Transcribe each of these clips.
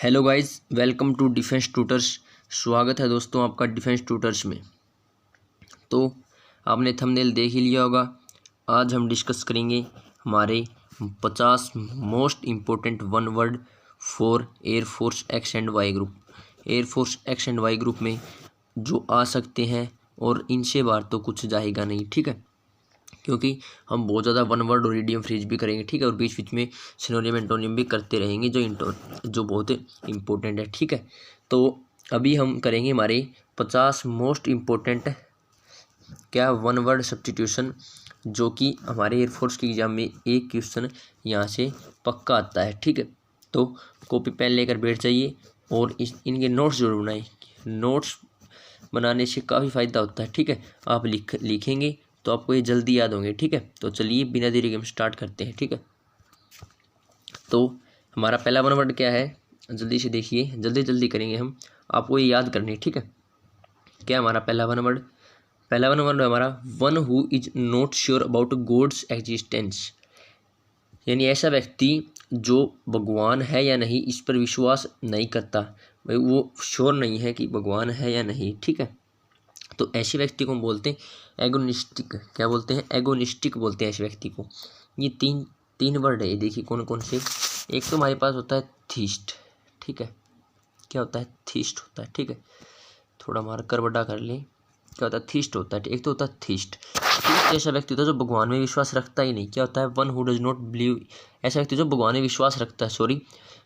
Hello guys, welcome to Defence Tutors. स्वागत है दोस्तों आपका डिफेंस ट्यूटर्स में। तो आपने थंबनेल देख ही लिया होगा। आज हम डिस्कस करेंगे हमारे 50 most important one word for Air Force X and Y group. Air Force X and Y group में जो आ सकते हैं और इनसे बाहर तो कुछ जाएगा नहीं, ठीक है। क्योंकि हम बहुत ज़्यादा वन वर्ड और इडियम फ्रेज भी करेंगे, ठीक है, और बीच बीच में सिनोनिम एंटोनिम भी करते रहेंगे जो बहुत इम्पोर्टेंट है, ठीक है। तो अभी हम करेंगे हमारे 50 most important one word substitution, जो कि हमारे एयरफोर्स के एग्जाम में एक क्वेश्चन यहाँ से पक्का आता है, ठीक है। तो कॉपी पेन लेकर बैठ जाइए और इनके नोट्स जरूर बनाएं। नोट्स बनाने से काफ़ी फ़ायदा होता है, ठीक है। आप लिखेंगे तो आपको ये जल्दी याद होंगे, ठीक है। तो चलिए बिना देरी के हम स्टार्ट करते हैं, ठीक है। तो हमारा पहला वन वर्ड क्या है, जल्दी से देखिए, जल्दी जल्दी करेंगे हम, आपको ये याद करनी है, ठीक है। क्या हमारा पहला वन वर्ड? पहला वन वर्ड हमारा one who is not sure about God's existence, यानी ऐसा व्यक्ति जो भगवान है या नहीं इस पर विश्वास नहीं करता, भाई वो श्योर नहीं है कि भगवान है या नहीं, ठीक है। तो ऐसे व्यक्ति को हम बोलते हैं एगोनिस्टिक। क्या बोलते हैं? एगोनिस्टिक बोलते हैं ऐसे व्यक्ति को। ये तीन वर्ड है, ये देखिए कौन कौन से। एक तो हमारे पास होता है थीस्ट, ठीक है। क्या होता है? थीस्ट होता है, ठीक है। थोड़ा मार्कर बड़ा कर लें। क्या होता है? थीस्ट होता है। एक तो होता है थीस्ट। थीस्ट ऐसा व्यक्ति होता है जो भगवान में विश्वास रखता ही नहीं। क्या होता है? One who does not believe, ऐसा व्यक्ति जो भगवान में विश्वास रखता है, सॉरी,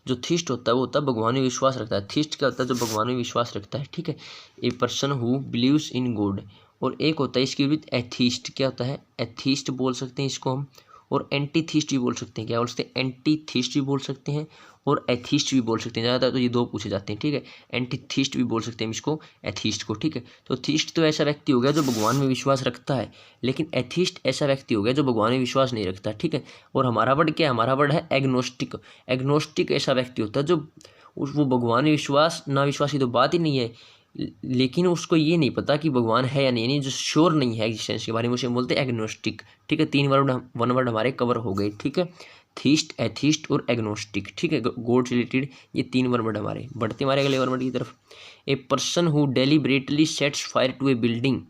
जो थीस्ट होता है वो होता है भगवान में विश्वास रखता है। थीस्ट क्या होता है? जो भगवान में विश्वास रखता है, ठीक है। A person who believes in God. और एक होता है इसकी विद एथीस्ट। क्या होता है? एथीस्ट बोल सकते हैं इसको हम, और एंटी थीस्ट भी बोल सकते हैं। क्या बोल सकते हैं? एंटी थीस्ट भी बोल सकते हैं और एथीस्ट भी बोल सकते हैं। ज़्यादातर तो ये दो पूछे जाते हैं, ठीक है। एंटी थीस्ट भी बोल सकते हैं इसको, एथीस्ट को, ठीक है। तो थीस्ट तो ऐसा व्यक्ति हो गया जो भगवान में विश्वास रखता है, लेकिन एथीस्ट ऐसा व्यक्ति हो गया जो भगवान में विश्वास नहीं रखता, ठीक है। और हमारा वर्ड क्या है? हमारा वर्ड है एग्नोस्टिक। एग्नोस्टिक ऐसा व्यक्ति होता है जो वो भगवान में विश्वास ना विश्वास की तो बात ही नहीं है, लेकिन उसको ये नहीं पता कि भगवान है या नहीं, यानी जो श्योर नहीं है एग्जिस्टेंस के बारे में, उसे हम बोलते हैं एग्नोस्टिक, ठीक है। वन वर्ड हमारे कवर हो गए, ठीक है। थीस्ट, एथीस्ट और एग्नोस्टिक, ठीक है। गॉड से रिलेटेड ये तीन वर्ड हमारे। बढ़ते हमारे अगले वर्ड की तरफ। A person who deliberately sets fire to a building.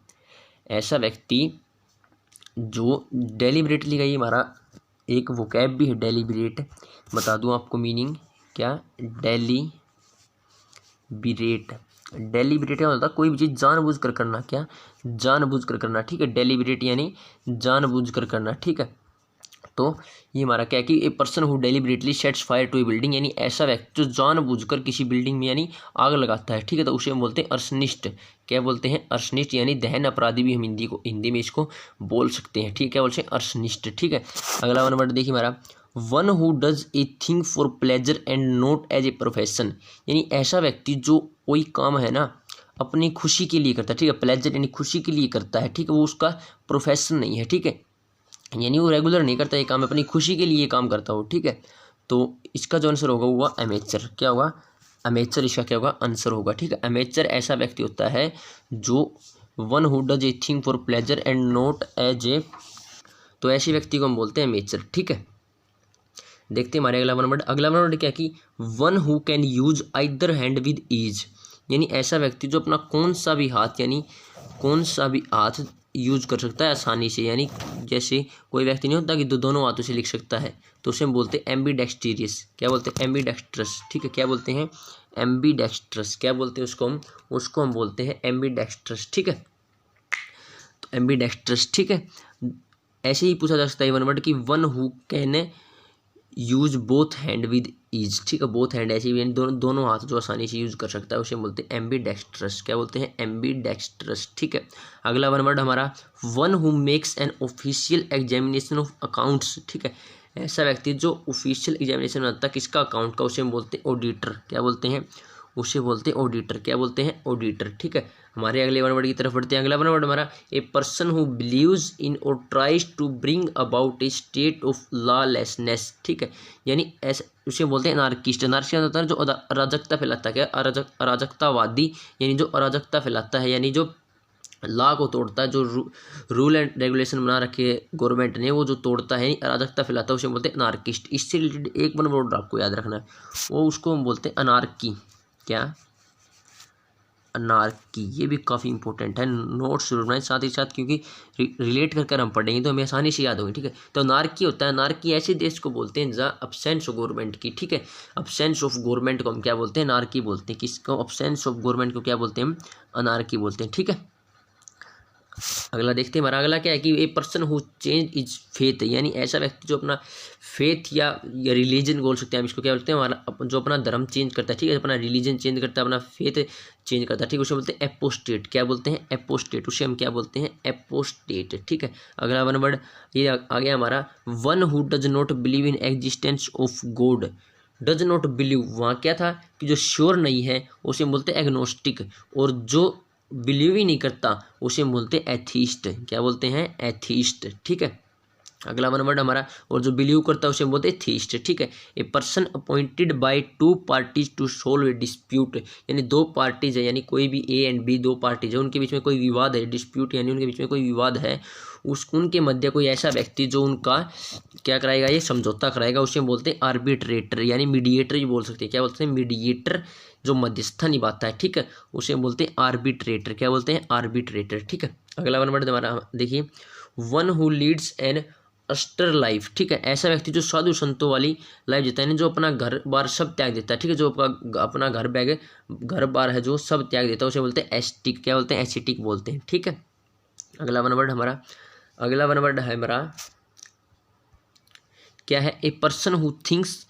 ऐसा व्यक्ति जो डेलिबरेटली का, ये हमारा एक वोकैब भी है डेलिबरेट, बता दूं आपको मीनिंग क्या? डेलिबरेट क्या होता है? कोई भी चीज़ जानबूझ कर करना। क्या? जानबूझ कर करना, ठीक है। डेलिबरेट यानी जानबूझ कर करना, ठीक है। तो ये हमारा क्या है कि a person who deliberately sets fire to a building, यानी ऐसा व्यक्ति जो जानबूझकर किसी बिल्डिंग में यानी आग लगाता है, ठीक है। तो उसे हम बोलते हैं अर्सनिस्ट। क्या बोलते हैं? अर्सनिस्ट, यानी दहन अपराधी भी हम हिंदी में इसको बोल सकते हैं, ठीक है। क्या बोलते हैं? अर्सनिस्ट, ठीक है। अगला वन वर्ड देखिए हमारा one who does a thing for pleasure and not as a profession, यानी ऐसा व्यक्ति जो कोई काम है ना अपनी खुशी के लिए करता है, ठीक है। प्लेजर यानी खुशी के लिए करता है, ठीक है। वो उसका प्रोफेशन नहीं है, ठीक है, यानी वो रेगुलर नहीं करता ये काम, अपनी खुशी के लिए ये काम करता हो, ठीक है। तो इसका जो आंसर होगा वो अमेचर। क्या होगा? अमेचर इसका क्या होगा? आंसर होगा, ठीक है। अमेचर ऐसा व्यक्ति होता है जो one who does a thing for pleasure and not as a, तो ऐसे व्यक्ति को हम बोलते हैं अमेचर, ठीक है। देखते हैं हमारे अगला वन वर्ड। अगला वन वर्ड क्या कि one who can use either hand with ease, यानी ऐसा व्यक्ति जो अपना कौन सा भी हाथ यूज कर सकता है आसानी से, यानी जैसे कोई व्यक्ति नहीं होता कि दोनों हाथों से लिख सकता है, तो उसे हम बोलते हैं एम्बीडेक्सटीरियस। क्या बोलते हैं? एम्बीडेक्स्ट्रस, ठीक है। क्या बोलते हैं? एम्बीडेक्स्ट्रस। क्या बोलते हैं उसको हम बोलते हैं एम्बीडेक्स्ट्रस, ठीक है। तो एम्बीडेक्स्ट्रस, ठीक है। ऐसे ही पूछा जा सकता है वन वर्ड कि one who can use both hand with ease, ठीक है। बोथ हैंड ऐसे ही दोनों हाथ जो आसानी से यूज कर सकता है उसे बोलते हैं एम्बीडेक्स्ट्रस। क्या बोलते हैं? एम्बीडेक्स्ट्रस, ठीक है। अगला वन वर्ड हमारा one who makes an official examination of accounts, ठीक है। ऐसा व्यक्ति जो ऑफिशियल एग्जामिनेशन बनाता है किसका? अकाउंट का, उसे हम बोलते हैं ऑडिटर। क्या बोलते हैं? उसे बोलते हैं ऑडिटर। क्या बोलते हैं? ऑडिटर, ठीक है। हमारे अगले वन वर्ड की तरफ बढ़ते हैं। अगला वन वर्ड हमारा a person who believes in और tries to bring about a state of lawlessness, ठीक है। यानी ऐसे उसे बोलते हैं अनार्किस्ट। अनार्किस्ट होता है जो अराजकता फैलाता है। क्या? अराजकतावादी, यानी जो अराजकता फैलाता है, यानी जो लॉ को तोड़ता है, जो रूल एंड रेगुलेशन बना रखे है गवर्नमेंट ने, वो जो तोड़ता है, अराजकता फैलाता है, उसे बोलते हैं अनार्किस्ट। इससे रिलेटेड एक वन वर्ड आपको याद रखना है, वो उसको हम बोलते हैं अनार्की। क्या? अनार्की। ये भी काफ़ी इंपॉर्टेंट है, नोट्स जरूर बनाएं साथ ही साथ, क्योंकि रिलेट कर हम पढ़ेंगे तो हमें आसानी से याद होगी। ठीक है, तो अनार्की होता है, अनार्की ऐसे देश को बोलते हैं जहाँ अब्सेंस ऑफ गवर्नमेंट की। ठीक है, अब्सेंस ऑफ गवर्नमेंट को हम क्या बोलते हैं? अनार्की बोलते हैं। किसको? अब्सेंस ऑफ गवर्नमेंट को क्या बोलते हैं हम? अनार्की बोलते हैं। ठीक है, अगला देखते हैं हमारा। अगला क्या है कि a person who change is faith, यानी ऐसा व्यक्ति जो अपना फेथ या रिलीजन बोल सकते हैं हम इसको, क्या बोलते हैं? हमारा जो अपना धर्म चेंज करता है, ठीक है, अपना रिलीजन चेंज करता है, अपना फेथ चेंज करता है, ठीक है, उसे बोलते हैं एपोस्टेट। क्या बोलते हैं? एपोस्टेट। उसे हम क्या बोलते हैं? एपोस्टेट। ठीक है, अगला वन वर्ड ये आ गया हमारा, one who does not believe in existence of God. Does not believe, वहाँ क्या था कि जो श्योर नहीं है उसे बोलते हैं एग्नोस्टिक, और जो बिलीव ही नहीं करता उसे बोलते हैं एथीस्ट। क्या बोलते हैं? एथीस्ट। ठीक है, अगला वन वर्ड हमारा, और जो बिलीव करता है उसे बोलते हैं थीस्ट। ठीक है, a person appointed by two parties to solve a dispute, यानी दो पार्टीज है, यानी कोई भी ए एंड बी दो पार्टीज है, उनके बीच में कोई विवाद है, डिस्प्यूट यानी उनके बीच में कोई विवाद है, उनके मध्य कोई ऐसा व्यक्ति जो उनका क्या कराएगा? ये समझौता कराएगा, उसे बोलते हैं आर्बिट्रेटर, यानी मीडिएटर भी बोल सकते हैं। क्या बोलते हैं? मीडिएटर, जो मध्यस्थता निभाता है। ठीक है, उसे बोलते हैं आर्बिट्रेटर। क्या बोलते हैं? आर्बिट्रेटर। ठीक है, अगला वन वर्ड हमारा देखिए, one who leads an austere life. ठीक है, ऐसा व्यक्ति जो साधु संतों वाली लाइफ जीता है, जो अपना घर बार सब त्याग देता है। ठीक है, जो अपना घर बार है जो सब त्याग देता है, उसे बोलते हैं एस्टिक। क्या बोलते हैं? एसिटिक बोलते हैं। ठीक है, अगला वन वर्ड हमारा है हमारा क्या है? A person who thinks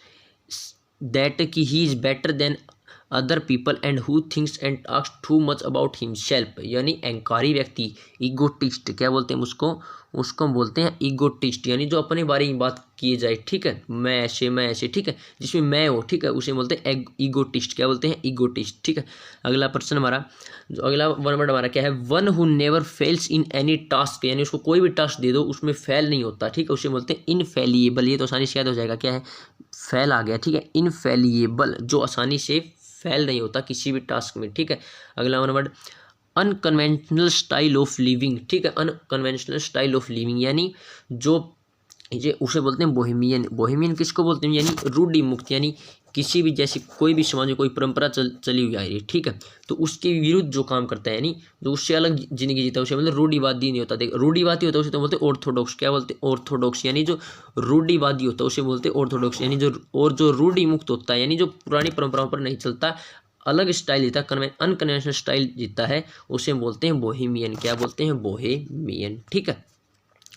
that कि he is better than other people and who thinks and talks too much about himself, यानी अहंकारी व्यक्ति, ईगोटिस्ट। क्या बोलते हैं उसको बोलते हैं ईगोटिस्ट, यानी जो अपने बारे में बात किए जाए। ठीक है, मैं ऐसे। ठीक है, जिसमें मैं हो, ठीक है, उसे बोलते हैं ईगोटिस्ट। क्या बोलते हैं? ईगोटिस्ट। ठीक है, अगला पर्सन हमारा, जो अगला वन वर्ड हमारा क्या है? One who never fails in any task, यानी उसको कोई भी टास्क दे दो उसमें फेल नहीं होता। ठीक है, उसे बोलते हैं इनफेलिएबल। ये तो आसानी से याद हो जाएगा, क्या है? फेल आ गया। ठीक है, इनफेलिएबल, जो आसानी से फेल नहीं होता किसी भी टास्क में। ठीक है, अगला one word unconventional style of living. ठीक है, अनकन्वेंशनल स्टाइल ऑफ लिविंग, यानी जो ये उसे बोलते हैं बोहेमियन। बोहेमियन किसको बोलते हैं? यानी रूढ़ि मुक्त, यानी किसी भी जैसे कोई भी समाज में कोई परंपरा चली हुई आ रही है। ठीक है, तो उसके विरुद्ध जो काम करता है, यानी जो उससे अलग जिंदगी जीता है, उसे मतलब रूढ़िवादी नहीं होता। देख, रूढ़िवादी होता है उसे तो बोलते हैं ऑर्थोडॉक्स। क्या बोलते हैं? ऑर्थोडॉक्स, यानी जो रूढ़िवादी होता है उसे बोलते हैं ऑर्थोडॉक्स, यानी जो रूढ़ि मुक्त होता है, यानी जो पुरानी परंपराओं पर नहीं चलता, अलग स्टाइल जीता, अनकन्वेंशनल स्टाइल जीता है, उसे बोलते हैं बोहेमियन। क्या बोलते हैं? बोहेमियन। ठीक है,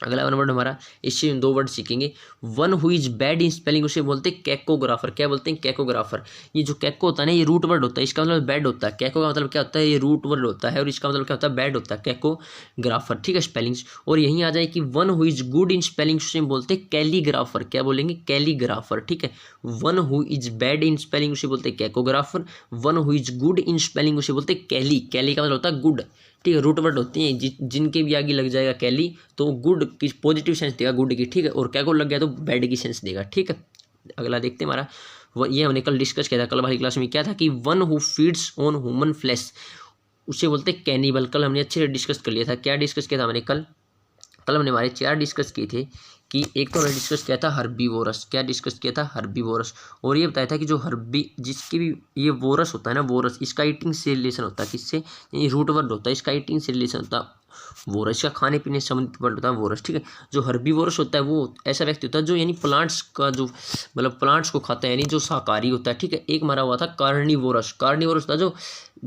अगला वन वर्ड हमारा, इससे दो वर्ड सीखेंगे। One who is bad in spelling, उसे बोलते हैं कैकोग्राफर। क्या बोलते हैं? कैकोग्राफर। ये जो कैको होता है ना, ये रूट वर्ड होता है, इसका मतलब बैड होता है। कैको का मतलब क्या होता है? ये रूट वर्ड होता है, और इसका मतलब क्या होता है? बैड होता है, कैकोग्राफर। ठीक है, स्पेलिंग्स। और यहीं आ जाए कि one who is good in spelling, उसे बोलते हैं कैलीग्राफर। क्या बोलेंगे? कैलीग्राफर। ठीक है, one who is bad in spelling उसे बोलते हैं cacographer, one who is good in spelling उसे बोलते हैं कैली। कैली का मतलब होता है गुड। ठीक है, रूट वर्ड होती हैं, जिनके भी आगे लग जाएगा कैली तो गुड की पॉजिटिव सेंस देगा, गुड की। ठीक है, और कैको लग गया तो बैड की सेंस देगा। ठीक है, अगला देखते हैं हमारा, ये हमने कल डिस्कस किया था, कल वाली क्लास में क्या था कि one who feeds on human flesh उसे बोलते हैं कैनिबल। कल हमने अच्छे से डिस्कस कर लिया था। क्या डिस्कस किया था हमने कल हमने हमारे 4 डिस्कस किए थे कि एक तो हमने डिस्कस किया था हर्बीवोरस। क्या डिस्कस किया था? हर्बीवोरस। और ये बताया था कि जो जिसकी भी ये वोरस होता है ना, वोरस, इसका ईटिंग से रिलेशन होता है, किससे? यानी रूट वर्ड होता है, इसका ईटिंग से रिलेशन होता है वोरस, का खाने पीने से संबंधित वर्ड होता है वोरस। ठीक है, जो हर्बीवोरस होता है वो ऐसा व्यक्ति होता है जो यानी प्लांट्स का जो मतलब प्लांट्स को खाता है, यानी जो शाकाहारी होता है। ठीक है, एक मारा हुआ था कार्निवोरस। कार्निवोरस होता है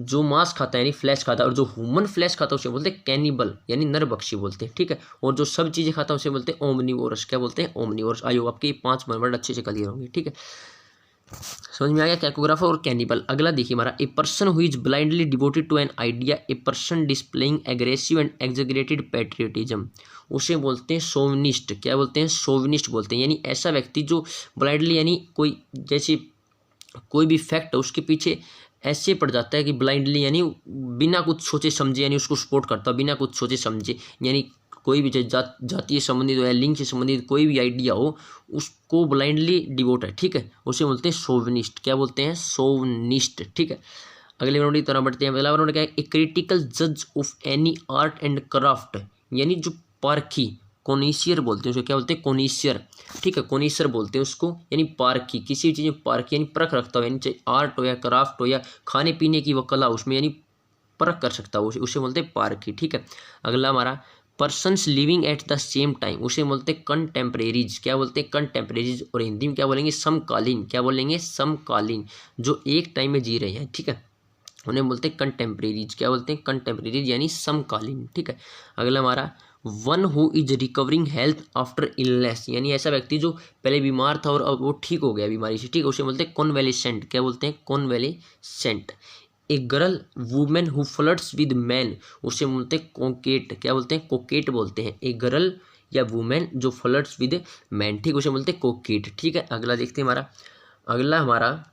जो मांस खाता है यानी फ्लैश खाता है, और जो ह्यूमन फ्लैश खाता है उसे बोलते हैं कैनिबल, यानी नरभक्षी बोलते हैं। ठीक है, और जो सब चीज़ें खाता है उसे बोलते हैं ओमनीवोरस। क्या बोलते हैं? ओमनीवोरस। आयो आपके 5 वर्ड अच्छे से क्लियर होंगे। ठीक है, समझ में आ गया कैकोग्राफर और कैनिबल। अगला देखिए हमारा, a person who is blindly devoted to an idea, a person displaying aggressive and exaggerated patriotism उसे बोलते हैं सोविनिस्ट। क्या बोलते हैं? सोविनिस्ट बोलते हैं, यानी ऐसा व्यक्ति जो ब्लाइंडली यानी कोई जैसे कोई भी फैक्ट है उसके पीछे ऐसे पड़ जाता है कि ब्लाइंडली यानी बिना कुछ सोचे समझे यानी उसको सपोर्ट करता है, बिना कुछ सोचे समझे, यानी कोई भी जातीय संबंधित हो या लिंग से संबंधित कोई भी आइडिया हो उसको ब्लाइंडली डिवोट है। ठीक है, उसे बोलते हैं सोविनिस्ट। क्या बोलते हैं? सोविनिस्ट। ठीक है, अगले नंबर की तरफ बढ़ते हैं। अगला नंबर क्या है, ए क्रिटिकल जज of any art and craft, यानी जो पारखी, कोनिशियर बोलते हैं उसको, क्या बोलते हैं, कोनिशियर, ठीक है, कोनिशियर बोलते हैं उसको, यानी पारखी, किसी भी चीज़ में पारखी यानी परख रखता हो, यानी चाहे आर्ट हो या क्राफ्ट हो या खाने पीने की वो कला, उसमें यानी परख कर सकता हो, उसे बोलते हैं पारखी, ठीक है। अगला हमारा persons living at the same time, उसे बोलते हैं कंटेम्परेरीज, क्या बोलते हैं, कंटेम्परेरीज, और हिंदी में क्या बोलेंगे, समकालीन, क्या बोलेंगे, समकालीन, जो एक टाइम में जी रहे हैं, ठीक है, उन्हें बोलते हैं कंटेम्परेरीज, क्या बोलते हैं, कंटेम्परेरीज यानी समकालीन, ठीक है। अगला हमारा one who is recovering health after illness, यानी ऐसा व्यक्ति जो पहले बीमार था और अब वो ठीक हो गया बीमारी से, ठीक है, उसे बोलते हैं कॉन्वेलेसेंट, क्या बोलते हैं, convalescent. A girl women who flirts with man, उसे बोलते हैं कोकेट, क्या बोलते हैं, कोकेट बोलते हैं। ए गर्ल या वुमेन जो फ्लर्ट्स विद मैन, ठीक, उसे बोलते हैं कोकेट, ठीक है। अगला देखते हैं अगला हमारा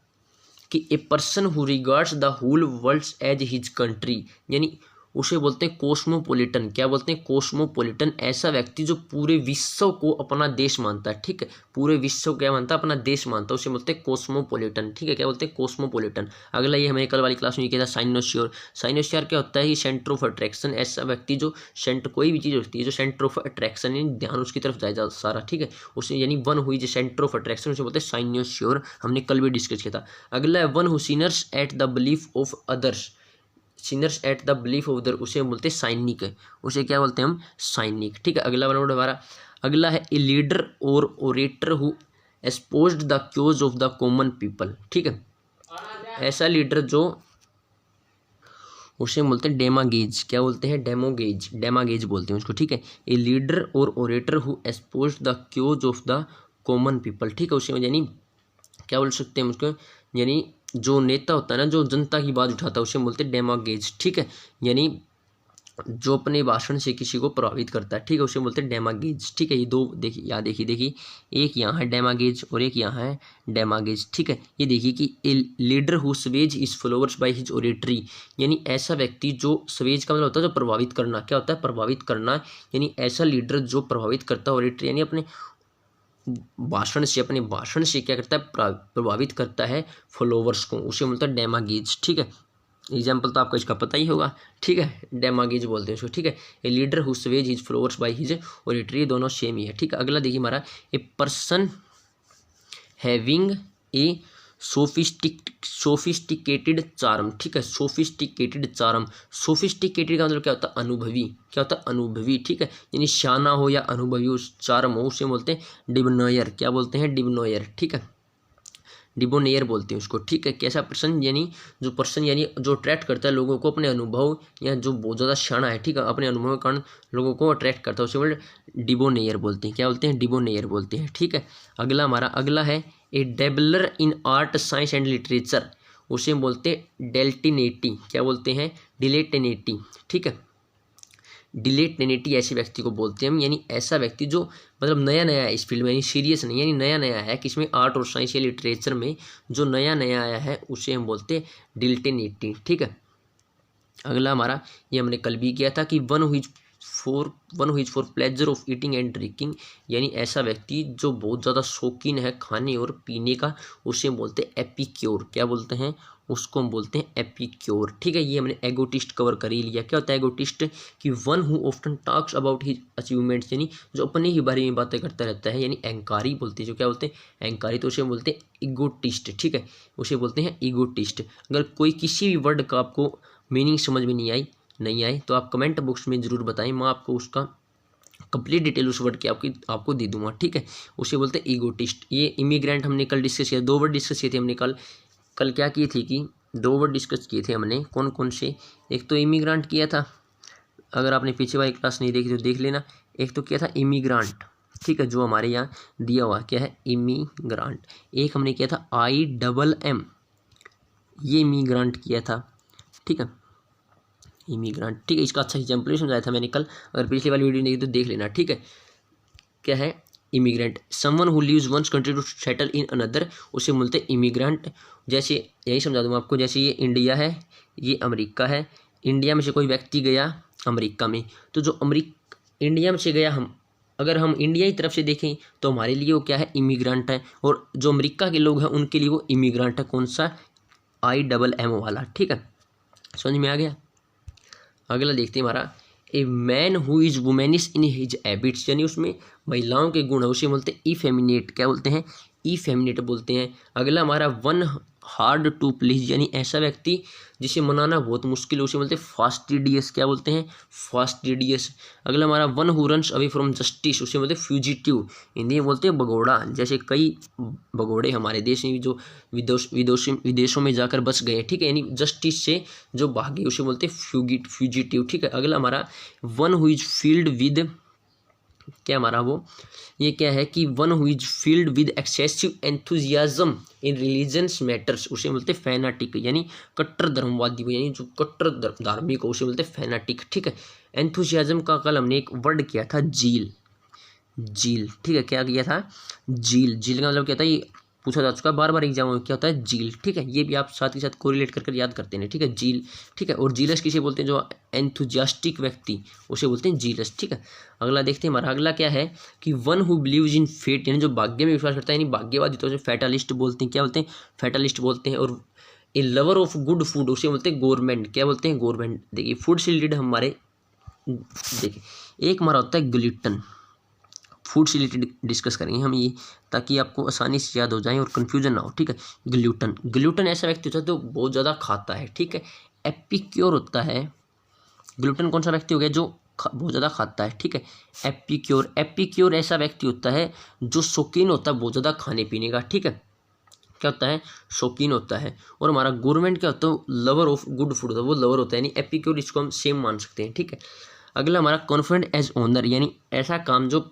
कि a person who regards the whole world as his country, यानी उसे बोलते हैं कोस्मोपोलिटन, क्या बोलते हैं, कोस्मोपोलिटन, ऐसा व्यक्ति जो पूरे विश्व को अपना देश मानता है, ठीक है, पूरे विश्व को क्या मानता है, अपना देश मानता है, उसे बोलते हैं कोस्मोपोलिटन, ठीक है, क्या बोलते हैं, कोस्मोपोलिटन। अगला ये हमें कल वाली क्लास में ये किया था साइनोस्योर। साइनोस्योर क्या होता है, ये सेंटर ऑफ अट्रैक्शन, ऐसा व्यक्ति जो कोई भी चीज़ होती है जो सेंटर ऑफ अट्रैक्शन, यानी ध्यान उसकी तरफ जाए सारा, ठीक है, उसे यानी वन हुई जो सेंटर ऑफ अट्रैक्शन, उसे बोलते हैं साइनोस्योर, हमने कल भी डिस्कस किया था। अगला है one who Sinners at the belief of others, Sinners at the belief of other, उसे बोलते हैं साइनिक, उसे क्या बोलते हैं हम, साइनिक, ठीक है। अगला वर्ड हमारा अगला है ए लीडर और orator who espoused the cause of the common people, ठीक है, ऐसा लीडर जो, उसे बोलते हैं डेमागेज, क्या बोलते हैं, डेमोगेज, डेमागेज बोलते हैं उसको, ठीक है। ए लीडर और orator who espoused the cause of the common people, ठीक है, उसे यानी क्या बोल सकते हैं उसको, यानी जो नेता होता है ना, जो जनता की बात उठाता है, उसे बोलते हैं डेमागेज, ठीक है, यानी जो अपने भाषण से किसी को प्रभावित करता है, ठीक है, उसे बोलते हैं डेमागेज, ठीक है। ये दो देखिए, यहाँ देखिए एक यहाँ है डेमागेज और एक यहाँ है डेमागेज, ठीक है। ये देखिए कि a leader who Suez is followers by his oratory, यानी ऐसा व्यक्ति जो, स्वेज का मतलब होता है जो प्रभावित करना, क्या होता है, प्रभावित करना, यानी ऐसा लीडर जो प्रभावित करता है, ओरेटरी यानी अपने भाषण से क्या करता है, प्रभावित करता है फॉलोवर्स को, उसे बोलता है डेमागेज, ठीक है। एग्जाम्पल तो आपको इसका पता ही होगा, ठीक है, डेमागेज बोलते हैं उसको, ठीक है। A leader who Suez his followers by his oratory, दोनों सेम ही है, ठीक है। अगला देखिए हमारा a person having a sophisticated charm, ठीक है, सोफिस्टिकेटेड चार्म, सोफिस्टिकेटेड का मतलब क्या होता है, अनुभवी, क्या होता है, अनुभवी, ठीक है, यानी शाना हो या अनुभवी उस चार्म हो, उसे बोलते हैं डिबनोयर, क्या बोलते हैं, डिबनोयर, ठीक है, डिबोनेयर बोलते हैं उसको, ठीक है। कैसा पर्सन, यानी जो पर्सन यानी जो अट्रैक्ट करता है लोगों को अपने अनुभव, या जो बहुत ज़्यादा शाना है, ठीक है, अपने अनुभव के कारण लोगों को अट्रैक्ट करता है, उसे बोलते डिबोनेयर बोलते हैं, क्या बोलते हैं, डिबोनेयर बोलते हैं, ठीक है। अगला है a dabbler in art science and literature, उसे बोलते हैं डेल्टिनेटी, क्या बोलते हैं, डिलेटिनेटी, ठीक है, डिलेटिनेटी ऐसे व्यक्ति को बोलते हैं हम, यानी ऐसा व्यक्ति जो मतलब नया है इस फील्ड में, यानी सीरियस नहीं, यानी नया है किसमें, आर्ट और साइंस या लिटरेचर में जो नया आया है, उसे हम बोलते हैं डिलेटिनेटी, ठीक है। अगला हमारा ये हमने कल भी किया था कि one who is for pleasure of eating and drinking, यानी ऐसा व्यक्ति जो बहुत ज़्यादा शौकीन है खाने और पीने का, उसे बोलते हैं एपिक्योर, क्या बोलते हैं, उसको हम बोलते हैं एपिक्योर, ठीक है। ये हमने एगोटिस्ट कवर कर ही लिया। क्या होता है एगोटिस्ट, कि one who often talks about his achievements, यानी जो अपने ही बारे में बातें करता रहता है, यानी अहंकारी बोलते हैं, जो क्या बोलते हैं, अहंकारी, तो उसे बोलते हैं ईगोटिस्ट, ठीक है, उसे बोलते हैं ईगोटिस्ट। अगर कोई किसी भी वर्ड का आपको मीनिंग समझ में नहीं आए तो आप कमेंट बॉक्स में ज़रूर बताएं, मैं आपको उसका कंप्लीट डिटेल उस वर्ड की आपको दे दूंगा, ठीक है। उसे बोलते हैं ईगोटिस्ट। ये इमिग्रेंट हमने कल डिस्कस किया, 2 वर्ड डिस्कस किए थे हमने कल क्या किए थे कि 2 वर्ड डिस्कस किए थे हमने, कौन कौन से, एक तो इमिग्रांट किया था, अगर आपने पीछे वाली क्लास नहीं देखी तो देख लेना, एक तो किया था इमिग्रांट, ठीक है, जो हमारे यहाँ दिया हुआ क्या है, इमिग्रांट। एक हमने किया था IMM, ये इमिग्रांट किया था, ठीक है, इमिग्रांट, ठीक है। इसका अच्छा एग्जाम्पल समझाया था मैंने कल, अगर पिछली वाली वीडियो नहीं तो देख लेना, ठीक है। क्या है immigrant, someone who leaves one's country to settle in another, उसे बोलते हैं इमिग्रेंट। जैसे यही समझा दूंगा आपको, जैसे ये इंडिया है, ये अमेरिका है, इंडिया में से कोई व्यक्ति गया अमेरिका में, तो जो इंडिया में से गया, अगर हम इंडिया की तरफ से देखें तो हमारे लिए वो क्या है, इमिग्रेंट है, और जो अमेरिका के लोग हैं उनके लिए वो इमिग्रेंट है, कौन सा, IMM वाला, ठीक है। समझ में आ गया। अगला देखते हैं हमारा a man who is womanish in his habits, यानी उसमें महिलाओं के गुण है, उसे बोलते हैं इफेमिनेट। क्या बोलते हैं? इफेमिनेट बोलते हैं। अगला हमारा वन हार्ड टू प्लीज, यानी ऐसा व्यक्ति जिसे मनाना बहुत मुश्किल है, उसे बोलते हैं फास्टिडियस। क्या बोलते हैं? फास्टिडियस। अगला हमारा one who runs away from justice, उसे बोलते हैं फ्यूजिटिव। हिंदी में बोलते हैं भगोड़ा। जैसे कई भगोड़े हमारे देश में जो विदेशों में जाकर बच गए, ठीक है, यानी जस्टिस से जो भागे उसे बोलते हैं फ्यूजिटिव, ठीक है। अगला हमारा one who is field with, क्या हमारा वो ये क्या है कि one who is field with excessive enthusiasm in religious matters, उसे बोलते हैं फैनाटिक, यानी कट्टर धर्मवादी को, यानी जो कट्टर धार्मिक हो उसे बोलते हैं फैनाटिक, ठीक है। एंथुजियाज्म का कल हमने एक वर्ड किया था जील, जील, ठीक है। क्या किया था? जील। जील का मतलब क्या था? ये पूछा जा चुका है बार बार एग्जाम में, क्या होता है? जील, ठीक है। ये भी आप साथ के साथ कोरिलेट कर याद करते हैं, ठीक है, जील, ठीक है। और जीलस किसे बोलते हैं? जो एंथुजियास्टिक व्यक्ति उसे बोलते हैं जीलस, ठीक है। अगला देखते हैं हमारा अगला क्या है कि one who believes in fate, यानी जो भाग्य में विश्वास करता है, यानी भाग्यवादी, तो फैटालिस्ट बोलते हैं। क्या बोलते हैं? फैटालिस्ट बोलते हैं। और ए लवर ऑफ गुड फूड उसे बोलते हैं गवर्नमेंट। क्या बोलते हैं? गवर्नमेंट। देखिए फूड से रिलेटेड हमारे, देखिए एक हमारा होता है ग्लूटन, फूड से रिलेटेड डिस्कस करेंगे हम ये, ताकि आपको आसानी से याद हो जाए और कन्फ्यूजन ना हो, ठीक है। ग्लूटन, ग्लूटन ऐसा व्यक्ति होता है जो बहुत ज़्यादा खाता है, ठीक है। एपिक्योर होता है, ग्लूटन कौन सा व्यक्ति हो गया? जो बहुत ज़्यादा खाता है, ठीक है। एपिक्योर, एपिक्योर ऐसा व्यक्ति होता है जो शौकीन होता है बहुत ज़्यादा खाने पीने का, ठीक है। क्या होता है? शौकीन होता है। और हमारा गवर्नमेंट क्या होता है? लवर ऑफ गुड फूड होता है, वो लवर होता है, यानी एपिक्योर, इसको हम सेम मान सकते हैं, ठीक है। अगला हमारा कॉन्फिडेंट एज ओनर, यानी ऐसा काम जो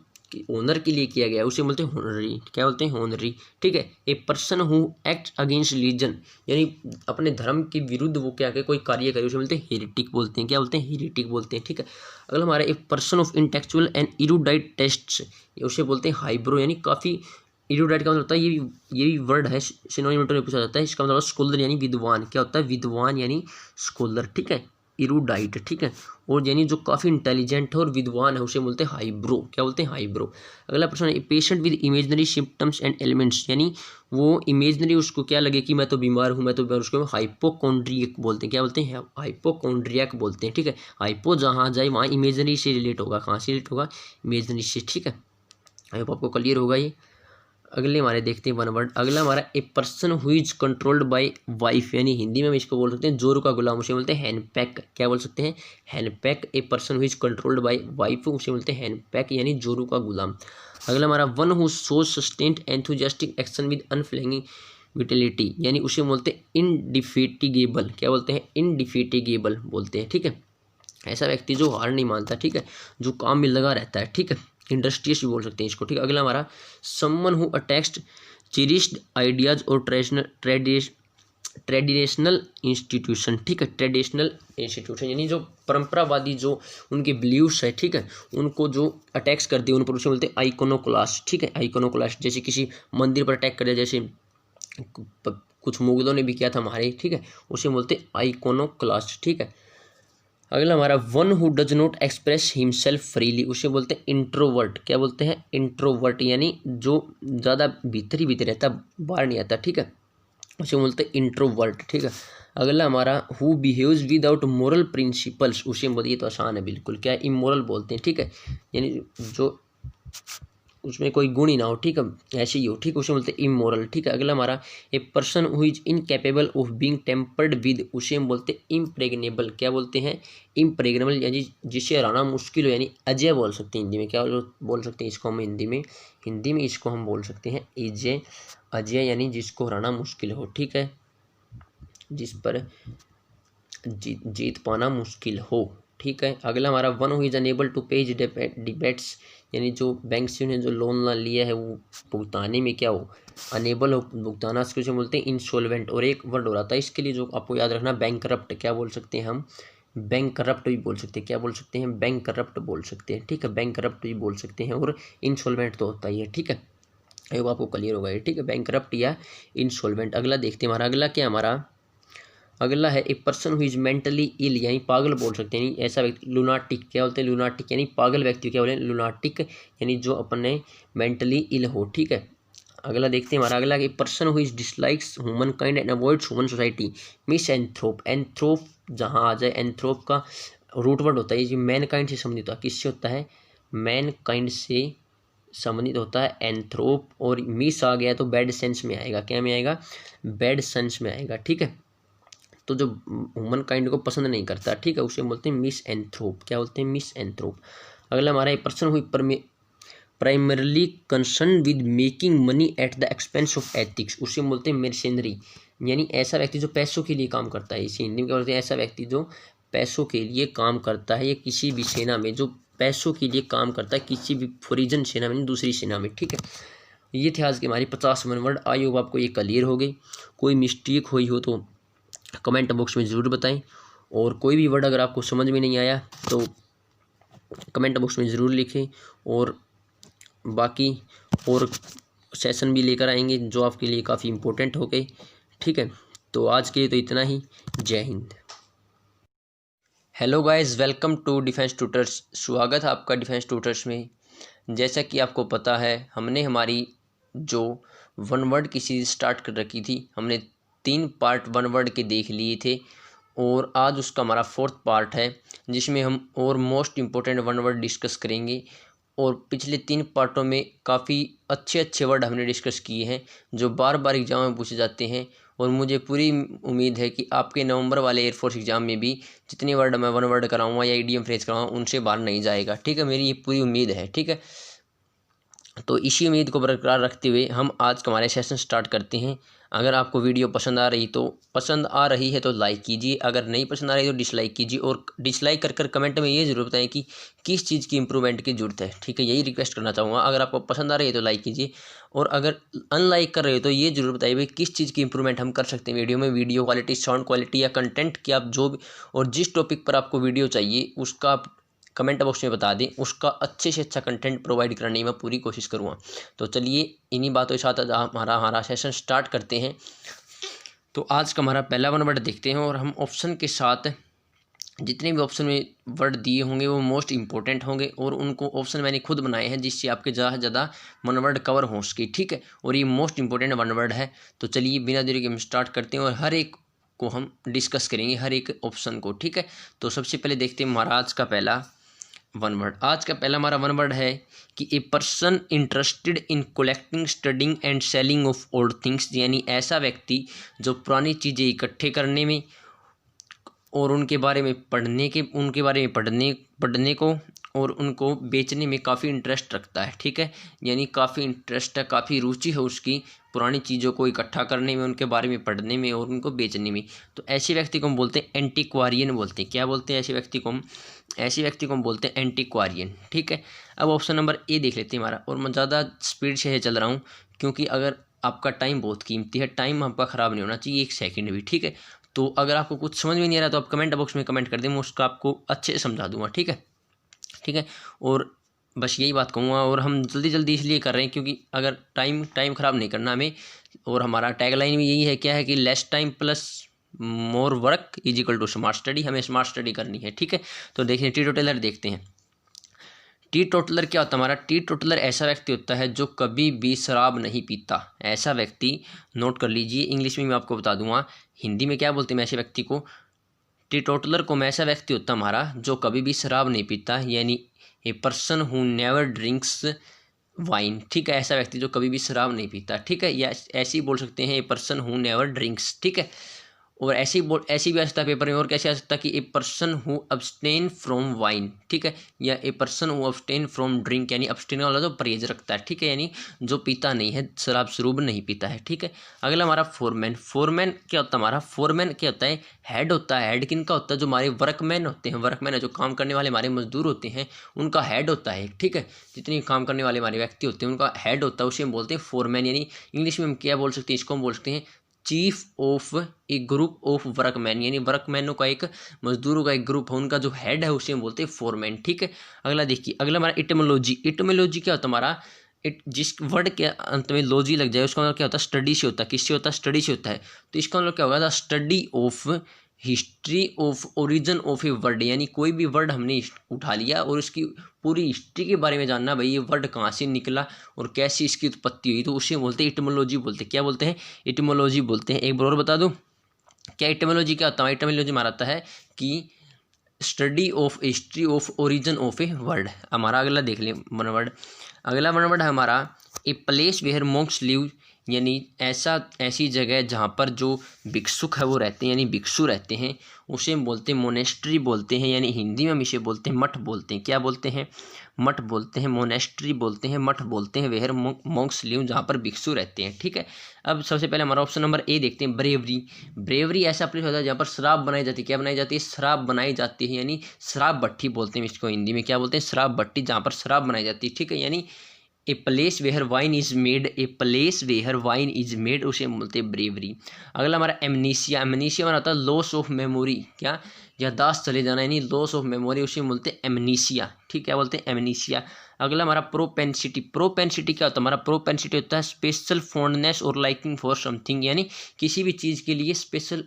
ओनर के लिए किया गया है उसे बोलते हैं होनरी। क्या बोलते हैं? होनरी, ठीक है। A person who act against religion, यानी अपने धर्म के विरुद्ध वो क्या कोई कार्य करे उसे बोलते हैं हेरेटिक बोलते हैं। क्या बोलते हैं? हेरेटिक बोलते हैं, ठीक है। अगला हमारा a person of intellectual and erudite tastes, उसे बोलते हैं हाइब्रो, यानी काफ़ी, इरूडाइट का मतलब होता है, ये भी वर्ड है, सिनोनिम में पूछा जाता है, इसका मतलब स्कॉलर यानी विद्वान। क्या होता है? विद्वान यानी स्कॉलर, ठीक है, इरूडाइट, ठीक है। और यानी जो काफ़ी इंटेलिजेंट है और विद्वान है उसे बोलते हैं हाइब्रो। क्या बोलते हैं? हाइब्रो। अगला प्रश्न है patient with imaginary symptoms and elements, यानी वो इमेजनरी उसको क्या लगे कि मैं तो बीमार हूँ, मैं तो बीमार, उसको हाइपोकॉन्ड्रियक बोलते हैं। क्या बोलते हैं? हाइपोकॉन्ड्रियक बोलते हैं, ठीक है। हाइपो जहाँ जाए वहाँ इमेजनरी से रिलेट होगा, कहाँ से रिलेट होगा? इमेजनरी से, ठीक है। आई होप आपको क्लियर होगा ये। अगले हमारे देखते हैं वन वर्ड। अगला हमारा a person who is controlled by wife, यानी हिंदी में हम इसको बोल सकते हैं जोरू का गुलाम, उसे बोलते हैं हैंडपैक। क्या बोल सकते हैं? Henpeck. A person who is controlled by wife उसे बोलते हैं हैंडपैक, यानी जोरू का गुलाम। अगला हमारा one who shows sustained enthusiastic action with unflagging vitality, यानी उसे बोलते हैं इनडिफेटिगेबल। क्या बोलते हैं? इनडिफेटिगेबल बोलते हैं, ठीक है। ऐसा व्यक्ति जो हार नहीं मानता, ठीक है, जो काम में लगा रहता है, ठीक है। इंडस्ट्रियस भी बोल सकते हैं इसको, ठीक है। अगला हमारा someone who attached cherished ideas और ट्रेडिशनल इंस्टीट्यूशन, ठीक है। ट्रेडिशनल इंस्टीट्यूशन यानी जो परंपरावादी जो उनके बिलीव्स है, ठीक है, उनको जो अटैक्स कर दिए उन पर उसे बोलते हैं आइकोनोक्लास्ट, ठीक है। आइकोनोक्लास्ट, जैसे किसी मंदिर पर अटैक कर दिया, जैसे कुछ मुगलों ने भी किया था हमारे, ठीक है, उसे बोलते हैं आइकोनोक्लास्ट, ठीक है। अगला हमारा one who does not express himself freely, उसे बोलते हैं इंट्रोवर्ट। क्या बोलते हैं? इंट्रोवर्ट, यानी जो ज़्यादा भीतर ही भीतर रहता, बाहर नहीं आता, ठीक है, उसे बोलते हैं इंट्रोवर्ट, ठीक है। अगला हमारा who behaves without moral principles, उसे बोलते, ये तो आसान है बिल्कुल, क्या इमोरल बोलते हैं, ठीक है, यानी जो उसमें कोई गुण ही ना हो, ठीक है, ऐसे ही हो, ठीक है, उसे बोलते हैं इमोरल, ठीक है। अगला हमारा a person who is incapable of being tempered with, उसे हम बोलते हैं इम्प्रेग्नेबल। क्या बोलते हैं? इम्प्रेग्नेबल, यानी जिसे हराना मुश्किल हो, यानी अजय बोल सकते हैं हिंदी में। क्या बोल सकते हैं इसको हम हिंदी में इसको हम बोल सकते हैं अजय, अजय यानी जिसको हराना मुश्किल हो, ठीक है, जिस पर जीत पाना मुश्किल हो, ठीक है। अगला हमारा one who is unable to pay his debts, यानी जो बैंक से उन्हें जो लोन ना लिया है वो भुगताने में क्या हो, अनेबल हो भुगताना, इसको बोलते हैं इंसॉल्वेंट। और एक वर्ड हो रहा था इसके लिए जो आपको याद रखना, बैंकरप्ट। क्या बोल सकते हैं हम? बैंकरप्ट भी बोल सकते हैं। क्या बोल सकते हैं? बैंकरप्ट बोल सकते हैं, ठीक है, बैंकरप्ट भी बोल सकते हैं। और इंसॉल्वेंट तो होता ही है, ठीक है, वो आपको क्लियर होगा ये, ठीक है, बैंकरप्ट या इंसॉल्वेंट। अगला देखते हैं हमारा अगला क्या, हमारा अगला है a person who is mentally ill, यानी पागल बोल सकते हैं, ऐसा व्यक्ति लुनाटिक। क्या बोलते हैं? लुनाटिक, यानी पागल व्यक्ति। क्या बोले? लुनाटिक, यानी जो अपने मेंटली इल हो, ठीक है। अगला देखते हैं हमारा अगला, a person who is dislikes human kind and avoids human society, miss एंथ्रोप। एंथ्रोप जहाँ आ जाए, एंथ्रोप का रूट वर्ड होता है ये मैन काइंड से संबंधित होता है। किससे होता है? मैन काइंड से संबंधित होता है एंथ्रोप। और मिस आ गया तो बैड सेंस में आएगा। क्या में आएगा? बैड सेंस में आएगा। ठीक है, तो जो ह्यूमन काइंड को पसंद नहीं करता, ठीक है, उसे बोलते हैं मिस एंथ्रोप। क्या बोलते हैं? मिस एंथ्रोप। अगला हमारा ए पर्सन हुई primarily concern with making money at the expense of ethics, उसे बोलते हैं मर्सेनरी। यानी ऐसा व्यक्ति जो पैसों के लिए काम करता है। इसे हिंदी में क्या बोलते हैं? ऐसा व्यक्ति जो पैसों के लिए काम करता है, या किसी भी सेना में जो पैसों के लिए काम करता है, किसी भी फॉरेन सेना में, दूसरी सेना में। ठीक है, ये थे आज के हमारी 50 वन वर्ड। आई होप आपको ये क्लियर हो गई। कोई मिस्टेक हुई हो तो कमेंट बॉक्स में ज़रूर बताएं, और कोई भी वर्ड अगर आपको समझ में नहीं आया तो कमेंट बॉक्स में ज़रूर लिखें। और बाकी और सेशन भी लेकर आएंगे जो आपके लिए काफ़ी इम्पोर्टेंट हो गए। ठीक है, तो आज के लिए तो इतना ही। Jai Hind. Hello guys, welcome to Defence Tutors. स्वागत है आपका डिफेंस ट्यूटर्स में। जैसा कि आपको पता है, हमने हमारी जो वन वर्ड की सीरीज स्टार्ट कर रखी थी, हमने 3 पार्ट वन वर्ड के देख लिए थे, और आज उसका हमारा 4th पार्ट है जिसमें हम और most important one word discuss करेंगे। और पिछले 3 पार्टों में काफ़ी अच्छे वर्ड हमने डिस्कस किए हैं जो बार बार एग्जाम में पूछे जाते हैं। और मुझे पूरी उम्मीद है कि आपके नवंबर वाले एयरफोर्स एग्जाम में भी जितने वर्ड मैं वन वर्ड कराऊंगा या ईडीएम फ्रेज कराऊंगा उनसे बाहर नहीं जाएगा। ठीक है, मेरी ये पूरी उम्मीद है। ठीक है, तो इसी उम्मीद को बरकरार रखते हुए हम आज का हमारे सेशन स्टार्ट करते हैं। अगर आपको वीडियो पसंद आ रही है तो लाइक कीजिए, अगर नहीं पसंद आ रही तो डिसलाइक कीजिए। और डिसलाइक कर कमेंट में ये ज़रूर बताएं कि किस चीज़ की इंप्रूवमेंट की ज़रूरत है। ठीक है, यही रिक्वेस्ट करना चाहूँगा। अगर आपको पसंद आ रही है तो लाइक कीजिए, और अगर अनलाइक कर रहे हो तो ये ज़रूर बताइए भाई किस चीज़ की इंप्रूवमेंट हम कर सकते हैं वीडियो में। वीडियो क्वालिटी, साउंड क्वालिटी, या कंटेंट की आप जो भी, और जिस टॉपिक पर आपको वीडियो चाहिए उसका आप कमेंट बॉक्स में बता दें। उसका अच्छे से अच्छा कंटेंट प्रोवाइड करने की मैं पूरी कोशिश करूँगा। तो चलिए इन्हीं बातों के साथ हमारा सेशन स्टार्ट करते हैं। तो आज का हमारा पहला वन वर्ड देखते हैं, और हम ऑप्शन के साथ जितने भी ऑप्शन में वर्ड दिए होंगे वो मोस्ट इंपॉर्टेंट होंगे, और उनको ऑप्शन मैंने खुद बनाए हैं जिससे आपके ज़्यादा वन वर्ड कवर हो सके। ठीक है, और ये मोस्ट इंपॉर्टेंट वन वर्ड है। तो चलिए बिना देरी के हम स्टार्ट करते हैं, और हर एक को हम डिस्कस करेंगे, हर एक ऑप्शन को। ठीक है, तो सबसे पहले देखते हैं हमारा आज का पहला वन वर्ड। आज का पहला हमारा वन वर्ड है कि a person interested in collecting, studying and selling of old things. यानी ऐसा व्यक्ति जो पुरानी चीज़ें इकट्ठे करने में और उनके बारे में पढ़ने को और उनको बेचने में काफ़ी इंटरेस्ट रखता है। ठीक है, यानी काफ़ी इंटरेस्ट है, काफ़ी रुचि है उसकी पुरानी चीज़ों को इकट्ठा करने में, उनके बारे में पढ़ने में और उनको बेचने में। तो ऐसे व्यक्ति को हम बोलते हैं एंटीक्वारियन बोलते हैं। क्या बोलते हैं? ऐसे व्यक्ति को हम बोलते हैं एंटीक्वारियन। ठीक है, अब ऑप्शन नंबर ए देख लेते हैं हमारा। और मैं ज़्यादा स्पीड से चल रहा हूँ क्योंकि अगर आपका टाइम बहुत कीमती है, टाइम आपका ख़राब नहीं होना चाहिए 1 सेकंड भी। ठीक है, तो अगर आपको कुछ समझ में नहीं आ रहा तो आप कमेंट बॉक्स में कमेंट कर दें, मैं उसका आपको अच्छे से समझा दूंगा। ठीक है, और बस यही बात कहूँगा। और हम जल्दी इसलिए कर रहे हैं क्योंकि अगर टाइम ख़राब नहीं करना हमें, और हमारा टैगलाइन भी यही है, क्या है कि less time plus more work is equal to smart study. हमें स्मार्ट स्टडी करनी है। ठीक है, तो देखिए टी टोटलर देखते हैं। टी टोटलर क्या होता है हमारा? टी टोटलर ऐसा व्यक्ति होता है जो कभी भी शराब नहीं पीता। ऐसा व्यक्ति, नोट कर लीजिए, इंग्लिश में मैं आपको बता दूंगा, हिंदी में क्या बोलते हैं ऐसे व्यक्ति को? टी टोटलर को ऐसा व्यक्ति होता है हमारा जो कभी भी शराब नहीं पीता, यानी ए person who never drinks wine. ठीक है, ऐसा व्यक्ति जो कभी भी शराब नहीं पीता। ठीक है, या ऐसे ही बोल सकते हैं a person who never drinks. ठीक है, और ऐसे भी आ सकता है पेपर में, और कैसे आ सकता है कि a person who abstain from wine. ठीक है, या ए person who abstain from drink, यानी अब्सटेन वाला जो परहेज रखता है। ठीक है, यानी जो पीता नहीं है, शराब शरूब नहीं पीता है। ठीक है, अगला हमारा फोरमैन। फोरमैन क्या होता है हमारा? फोरमैन क्या होता है? हेड होता है। हेड किनका होता है? जो हमारे वर्कमैन होते हैं। वर्कमैन है जो काम करने वाले हमारे मजदूर होते हैं, उनका हेड होता है। ठीक है, जितने काम करने वाले हमारे व्यक्ति होते हैं उनका हेड होता है, उसे हम बोलते हैं फोरमैन। यानी इंग्लिश में हम क्या बोल सकते हैं? इसको हम बोल सकते हैं chief of A group of workman. यानी वर्कमैनों का एक, मजदूरों का एक ग्रुप है, उनका जो हेड है उसे हम बोलते हैं फोरमैन। ठीक है, अगला देखिए, अगला हमारा इटमोलॉजी। इटमोलॉजी क्या होता है हमारा? जिस वर्ड के अंत में लॉजी लग जाए उसका मतलब क्या होता है? स्टडी से होता है। किससे होता है? स्टडी से होता है। तो इसका मतलब क्या होगा? The study of history of origin of a word, यानी कोई भी वर्ड हमने उठा लिया और उसकी पूरी हिस्ट्री के बारे में जानना, भाई ये वर्ड कहाँ से निकला और कैसी इसकी उत्पत्ति हुई, तो उसे बोलते हैं इटिमोलॉजी बोलते हैं। क्या बोलते हैं? इटिमोलॉजी बोलते हैं। एक बार और बता दूं क्या इटिमोलॉजी क्या होता है? इटिमोलॉजी हमारा आता है कि study of history of origin of a word. हमारा अगला देख लिया वन वर्ड। अगला वन वर्ड है हमारा ए प्लेस वेयर मोंक्स लिव, यानी ऐसी जगह जहाँ पर जो भिक्षुक है वो रहते हैं, यानी भिक्षु रहते हैं, उसे हम बोलते हैं मोनेस्ट्री बोलते हैं, यानी हिंदी में हम इसे बोलते हैं मठ बोलते हैं। क्या बोलते हैं? मठ बोलते हैं, मोनेस्ट्री बोलते हैं, मठ बोलते हैं, वेयर मोंक्स लिव, जहाँ पर भिक्षु रहते हैं। ठीक है, अब सबसे पहले हमारा ऑप्शन नंबर ए देखते हैं, ब्रेवरी। ब्रेवरी ऐसा प्लेस होता है जहाँ पर शराब बनाई जाती है। क्या बनाई जाती है? शराब बनाई जाती है, यानी शराब भट्टी बोलते हैं इसको हिंदी में। क्या बोलते हैं? शराब भट्टी, जहाँ पर शराब बनाई जाती है। ठीक है, यानी a place where wine is made, a place where wine is made, उसे बोलते हैं ब्रेवरी। अगला हमारा एमनीसिया। एमनीसिया हमारा होता है लॉस ऑफ मेमोरी, क्या याददाश्त चले जाना, यानी लॉस ऑफ मेमोरी, उसे बोलते हैं एमनीसिया। ठीक है, बोलते हैं एमनीसिया। अगला हमारा प्रोपेंसिटी। प्रोपेंसिटी क्या होता है? हमारा प्रोपेंसिटी होता है स्पेशल फॉन्डनेस और लाइकिंग फॉर समथिंग, यानी किसी भी चीज़ के लिए स्पेशल,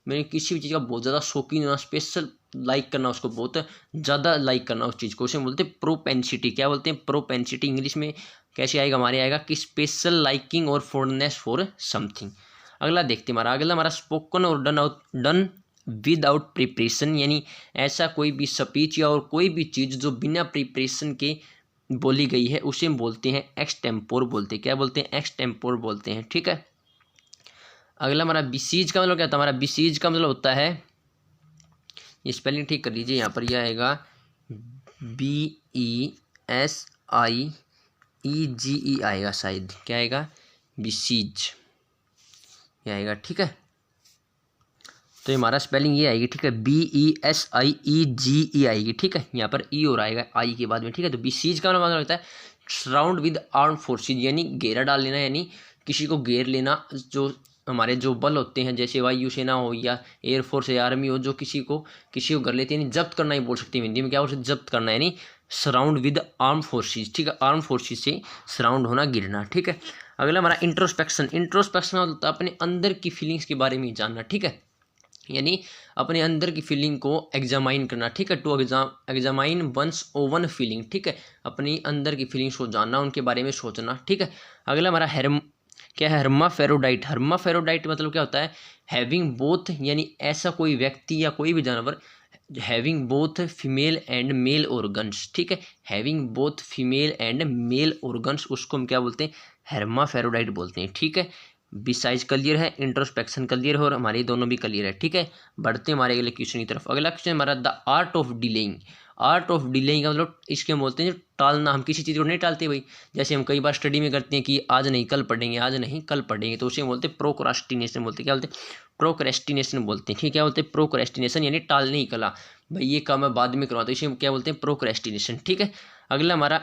मैंने किसी भी चीज़ का बहुत ज़्यादा शौकीन होना, स्पेशल लाइक करना, उसको बहुत ज़्यादा लाइक करना उस चीज़ को, उसे बोलते हैं प्रोपेंसिटी। क्या बोलते हैं? प्रोपेंसिटी। इंग्लिश में कैसे आएगा? हमारे आएगा कि स्पेशल लाइकिंग और फॉन्डनेस फॉर समथिंग। अगला देखते हैं हमारा, अगला हमारा स्पोकन और डन विदाउट प्रिपरेशन, यानी ऐसा कोई भी स्पीच या और कोई भी चीज़ जो बिना प्रिपरेशन के बोली गई है, उसे हम बोलते हैं एक्सटेम्पोर बोलते हैं। क्या बोलते हैं? एक्सटेम्पोर बोलते हैं। ठीक है, अगला हमारा बिसीज का मतलब क्या होता है? हमारा बिसीज का मतलब होता है, ये स्पेलिंग ठीक कर लीजिए, यहाँ पर यह आएगा BESIEGE आएगा शायद। क्या आएगा? बिसीज, ये आएगा। ठीक है, तो हमारा स्पेलिंग ये आएगी। ठीक है, BESIEGE आएगी। ठीक है, यहाँ पर ई और आएगा आई के बाद में। ठीक है, तो बिसीज का मतलब होता है सराउंड विद आर्म फोर्सेज, यानी घेरा डाल लेना, यानी किसी को घेर लेना। जो हमारे जो बल होते हैं, जैसे वायुसेना हो या एयरफोर्स या आर्मी हो, जो किसी को कर लेते हैं, यानी जब्त करना ही बोल सकते हैं हिंदी में। क्या बोल सकते? जब्त करना, यानी सराउंड विद आर्म फोर्सेज। ठीक है, आर्म फोर्सेज से सराउंड होना, गिरना। ठीक है, अगला हमारा इंट्रोस्पेक्शन। इंट्रोस्पेक्शन होता है अपने अंदर की फीलिंग्स के बारे में जानना। ठीक है, यानी अपने अंदर की फीलिंग को एग्जामाइन करना। ठीक है, to examine one's own feeling. ठीक है, अपनी अंदर की फीलिंग्स को जानना, उनके बारे में सोचना। ठीक है, अगला हमारा क्या है? हर्माफेरोडाइट। हर्माफेरोडाइट मतलब क्या होता है? हैविंग बोथ, यानी ऐसा कोई व्यक्ति या कोई भी जानवर having both female and male organs. ठीक है, having both female and male organs, उसको हम क्या बोलते हैं? हर्माफेरोडाइट बोलते हैं। ठीक है, बिसाइज क्लियर है, इंट्रोस्पेक्शन क्लियर है और हमारे दोनों भी क्लियर है। ठीक है, बढ़ते हैं हमारे अगले क्वेश्चन की तरफ। अगला क्वेश्चन हमारा the art of delaying. Art of delaying का मतलब इसके हम बोलते हैं टालना। हम किसी चीज़ को नहीं टालते भाई, जैसे हम कई बार स्टडी में करते हैं कि आज नहीं कल पढ़ेंगे, आज नहीं कल पढ़ेंगे, तो उसे बोलते हैं प्रोक्रास्टिनेशन बोलते हैं। क्या बोलते हैं? प्रोक्रेस्टिनेशन बोलते हैं। ठीक है, क्या बोलते हैं? प्रोक्रेस्टिनेशन, यानी टालने की कला, भाई ये काम मैं बाद में करवाता हूँ, इसे क्या बोलते हैं? प्रोक्रेस्टिनेशन। ठीक है, अगला हमारा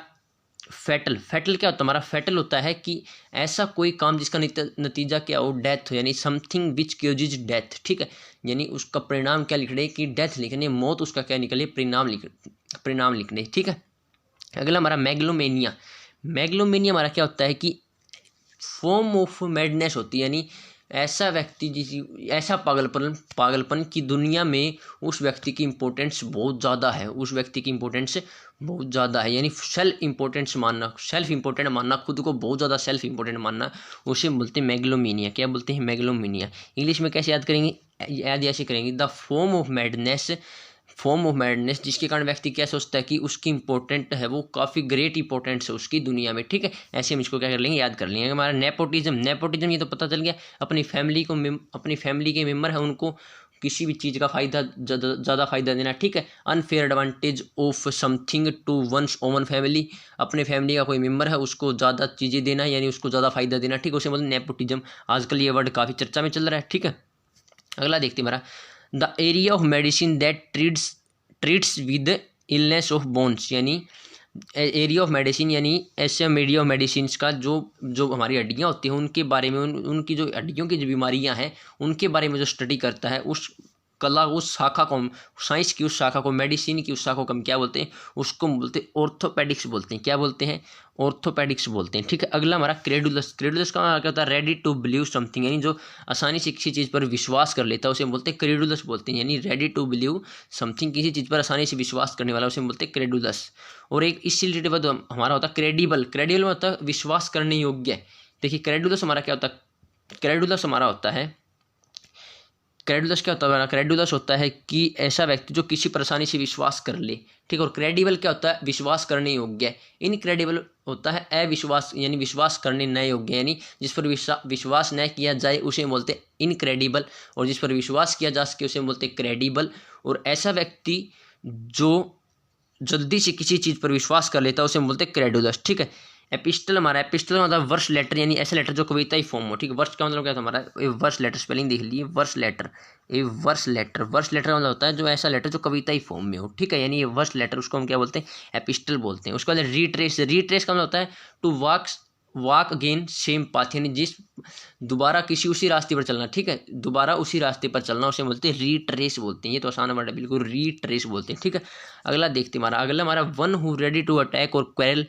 फैटल। फैटल क्या होता है? हमारा फैटल होता है कि ऐसा कोई काम जिसका नतीजा क्या हो? डेथ हो, यानी समथिंग विच क्योजिज डेथ। ठीक है, यानी उसका परिणाम क्या लिख रहे? कि डेथ लिखने, मौत उसका क्या निकले? परिणाम लिखने। ठीक है, अगला हमारा मैग्लोमेनिया। मैग्लोमेनिया हमारा क्या होता है? कि फॉर्म ऑफ मैडनेस होती है, यानी ऐसा व्यक्ति ऐसा पागलपन की दुनिया में उस व्यक्ति की इम्पोर्टेंस बहुत ज़्यादा है, उस व्यक्ति की इम्पोर्टेंस बहुत ज़्यादा है, यानी सेल्फ इम्पोर्टेंस मानना, सेल्फ इम्पोर्टेंट मानना, खुद को बहुत ज़्यादा सेल्फ इम्पोर्टेंट मानना, उसे बोलते हैं मैग्लोमेनिया। क्या बोलते हैं? मैग्लोमेनिया। इंग्लिश में कैसे याद करेंगे? याद ऐसे करेंगे, द फॉर्म ऑफ मैडनेस, जिसके कारण व्यक्ति क्या सोचता है कि उसकी इंपॉर्टेंट है, वो काफ़ी ग्रेट इंपॉर्टेंस है उसकी दुनिया में। ठीक है, ऐसे हम इसको क्या कर लेंगे? याद कर लेंगे। हमारा नेपोटिज्म ये तो पता चल गया, अपनी फैमिली के मेम्बर है उनको किसी भी चीज़ का फ़ायदा, ज़्यादा फ़ायदा देना। ठीक है, unfair advantage of something to one's own family, अपने फैमिली का कोई मेम्बर है उसको ज़्यादा चीज़ें देना, यानी उसको ज़्यादा फ़ायदा देना। ठीक है, उसे मतलब नेपोटिज्म। आजकल ये वर्ड काफ़ी चर्चा में चल रहा है। ठीक है, अगला देखते हैं हमारा the area of medicine that treats with illness of bones, यानी एरिया ऑफ मेडिसिन, यानी ऐसे एरिया ऑफ मेडिसिन का जो हमारी हड्डियाँ होती हैं उनके बारे में, उनकी जो हड्डियों की जो बीमारियाँ हैं उनके बारे में जो स्टडी करता है, कला उस शाखा को, साइंस की उस शाखा को, मेडिसिन की उस शाखा को हम क्या बोलते हैं, उसको बोलते हैं ऑर्थोपेडिक्स बोलते हैं। क्या बोलते हैं? ऑर्थोपेडिक्स बोलते हैं। ठीक है, अगला हमारा क्रेडुलस। क्रेडुलस का क्या होता है? रेडी टू बिलीव समथिंग, यानी जो आसानी से किसी चीज़ पर विश्वास कर लेता है उसे बोलते हैं क्रेडुलस बोलते हैं। यानी रेडी टू बिलीव समथिंग, किसी चीज़ पर आसानी से विश्वास करने वाला उसे बोलते हैं क्रेडुलस। और एक इससे रिलेटेड हमारा होता है क्रेडिबल। क्रेडिबल में होता है विश्वास करने योग्य। देखिए क्रेडुलस हमारा क्या होता है? क्रेडुलस हमारा होता है, क्रेडुलस क्या होता है? क्रेडुलस होता है कि ऐसा व्यक्ति जो किसी पर आसानी से विश्वास कर ले। ठीक है, और क्रेडिबल क्या होता है? विश्वास करने योग्य। इनक्रेडिबल होता है अविश्वास, यानी विश्वास करने न योग्य, यानी जिस पर विश्वास न किया जाए उसे बोलते हैं इनक्रेडिबल, और जिस पर विश्वास किया जा सके उसे बोलते हैं क्रेडिबल। और ऐसा व्यक्ति जो जल्दी से किसी चीज़ पर विश्वास कर लेता है उसे बोलते हैं क्रेडुलस। ठीक है, एपिस्टल हमारा, एपिस्टल मतलब वर्स लेटर, यानी ऐसा लेटर जो कविताई फॉर्म हो। ठीक है, वर्स का मतलब क्या था हमारा? वर्स लेटर, स्पेलिंग देख लीजिए, वर्स लेटर। ये वर्स लेटर, वर्स लेटर मतलब होता है जो ऐसा लेटर जो कविताई फॉर्म में हो। ठीक है, यानी ये वर्स लेटर, उसको हम क्या बोलते हैं? एपिस्टल बोलते हैं। उसके बाद रीट्रेस। रीट्रेस का मतलब होता है to walk again same path, यानी जिस दोबारा किसी उसी रास्ते पर चलना। ठीक है, दोबारा उसी रास्ते पर चलना उसे बोलते हैं रीट्रेस बोलते हैं। ये तो आसान वर्ड है बिल्कुल, रीट्रेस बोलते हैं। ठीक है, अगला देखते हमारा, अगला हमारा one who ready to attack और क्वेरल।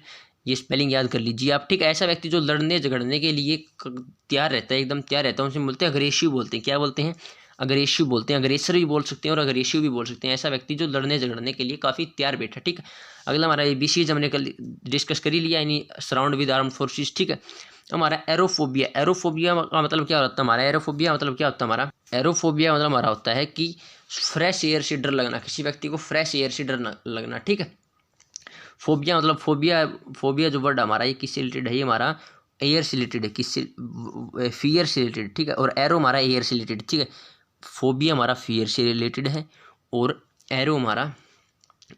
ये स्पेलिंग याद कर लीजिए आप। ठीक है, ऐसा व्यक्ति जो लड़ने झगड़ने के लिए तैयार रहता है, एकदम तैयार रहता है, उसे बोलते हैं अग्रेसिव बोलते हैं। क्या बोलते हैं? अग्रेसिव बोलते हैं। अग्रेसर भी बोल सकते हैं और अग्रेसिव भी बोल सकते हैं। ऐसा व्यक्ति जो लड़ने झगड़ने के लिए काफ़ी तैयार बैठा। ठीक है, अगला हमारा एबीसीज हमने कल डिस्कस कर ही लिया, यानी सराउंड विद आर्म्ड फोर्सेस। ठीक है, हमारा एरोफोबिया। एरोफोबिया का मतलब क्या होता है हमारा? एरोफोबिया मतलब क्या होता है हमारा? एरोफोबिया मतलब हमारा होता है कि फ्रेश एयर से डर लगना, किसी व्यक्ति को फ्रेश एयर से डर लगना। ठीक है, फोबिया मतलब फोबिया जो वर्ड हमारा ये किससे रिलेटेड है? ये हमारा एयर से रिलेटेड है। किससे? फियर से रिलेटेड। ठीक है, और एरो हमारा एयर से रिलेटेड। ठीक है, फोबिया हमारा फियर से रिलेटेड है और एरो हमारा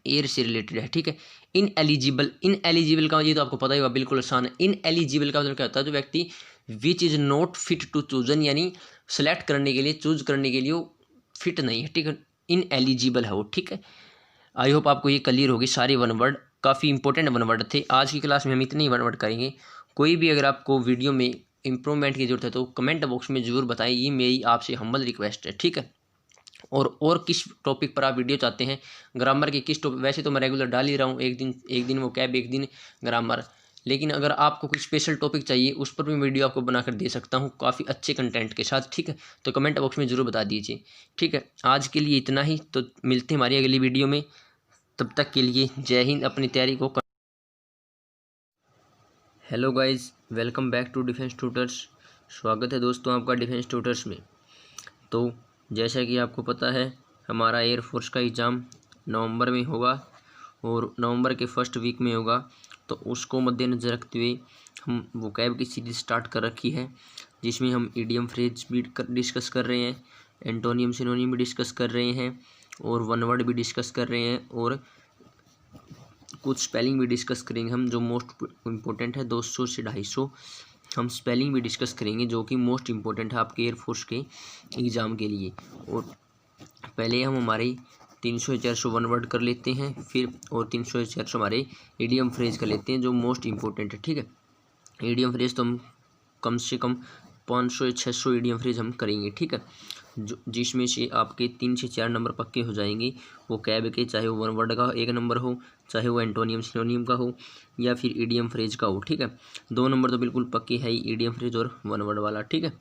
एयर से रिलेटेड है। ठीक है, इनएलिजिबल। इनएलिजिबल का ये तो आपको पता ही होगा, बिल्कुल आसान है। इनएलिजिबल का मतलब क्या होता है? जो व्यक्ति which is not fit to chosen, यानी सेलेक्ट करने के लिए, चूज करने के लिए वो फिट नहीं है। ठीक है, इनएलिजिबल है वो। ठीक है, आई होप आपको ये क्लियर होगी। सारे वन वर्ड काफ़ी इंपॉर्टेंट वन वर्ड थे। आज की क्लास में हम इतने ही वन वर्ड करेंगे। कोई भी अगर आपको वीडियो में इंप्रूवमेंट की जरूरत है तो कमेंट बॉक्स में ज़रूर बताएं, ये मेरी आपसे हम्बल रिक्वेस्ट है। ठीक है, और किस टॉपिक पर आप वीडियो चाहते हैं, ग्रामर के किस टॉपिक? वैसे तो मैं रेगुलर डाल ही रहा हूँ, एक दिन वो कैब, एक दिन ग्रामर, लेकिन अगर आपको कुछ स्पेशल टॉपिक चाहिए उस पर भी वीडियो आपको बनाकर दे सकता हूँ काफ़ी अच्छे कंटेंट के साथ। ठीक है, तो कमेंट बॉक्स में ज़रूर बता दीजिए। ठीक है, आज के लिए इतना ही, तो मिलते हैं हमारी अगली वीडियो में। तब तक के लिए जय हिंद, अपनी तैयारी को hello guys, welcome back to Defence Tutors. स्वागत है दोस्तों आपका डिफेंस ट्यूटर्स में। तो जैसा कि आपको पता है हमारा एयरफोर्स का एग्ज़ाम नवंबर में होगा और नवंबर के फर्स्ट वीक में होगा। तो उसको मद्देनज़र रखते हुए हम वोकैब की सीरीज स्टार्ट कर रखी है, जिसमें हम इडियम फ्रेज भी डिस्कस कर रहे हैं, एंटोनियम सिनोनियम भी डिस्कस कर रहे हैं और वन वर्ड भी डिस्कस कर रहे हैं और कुछ स्पेलिंग भी डिस्कस करेंगे हम, जो मोस्ट इम्पोर्टेंट है। 200 से 250 हम स्पेलिंग भी डिस्कस करेंगे जो कि मोस्ट इम्पोर्टेंट है आपके एयरफोर्स के एग्ज़ाम के लिए। और पहले हम हमारे 300 से 400 वन वर्ड कर लेते हैं, फिर और 300 से 400 हमारे इडियम फ्रेज कर लेते हैं जो मोस्ट इम्पोर्टेंट है। ठीक है, इडियम फ्रेज तो हम कम से कम 500 या 600 इडियम फ्रेज हम करेंगे। ठीक है, जो जिसमें से आपके 3 से 4 नंबर पक्के हो जाएंगे वो कैब के, चाहे वो वन वर्ड का 1 नंबर हो, चाहे वो एंटोनियम सिनोनियम का हो या फिर इडियम फ्रेज का हो। ठीक है, 2 नंबर तो बिल्कुल पक्के है ही, इडियम फ्रेज और वन वर्ड वाला। ठीक है,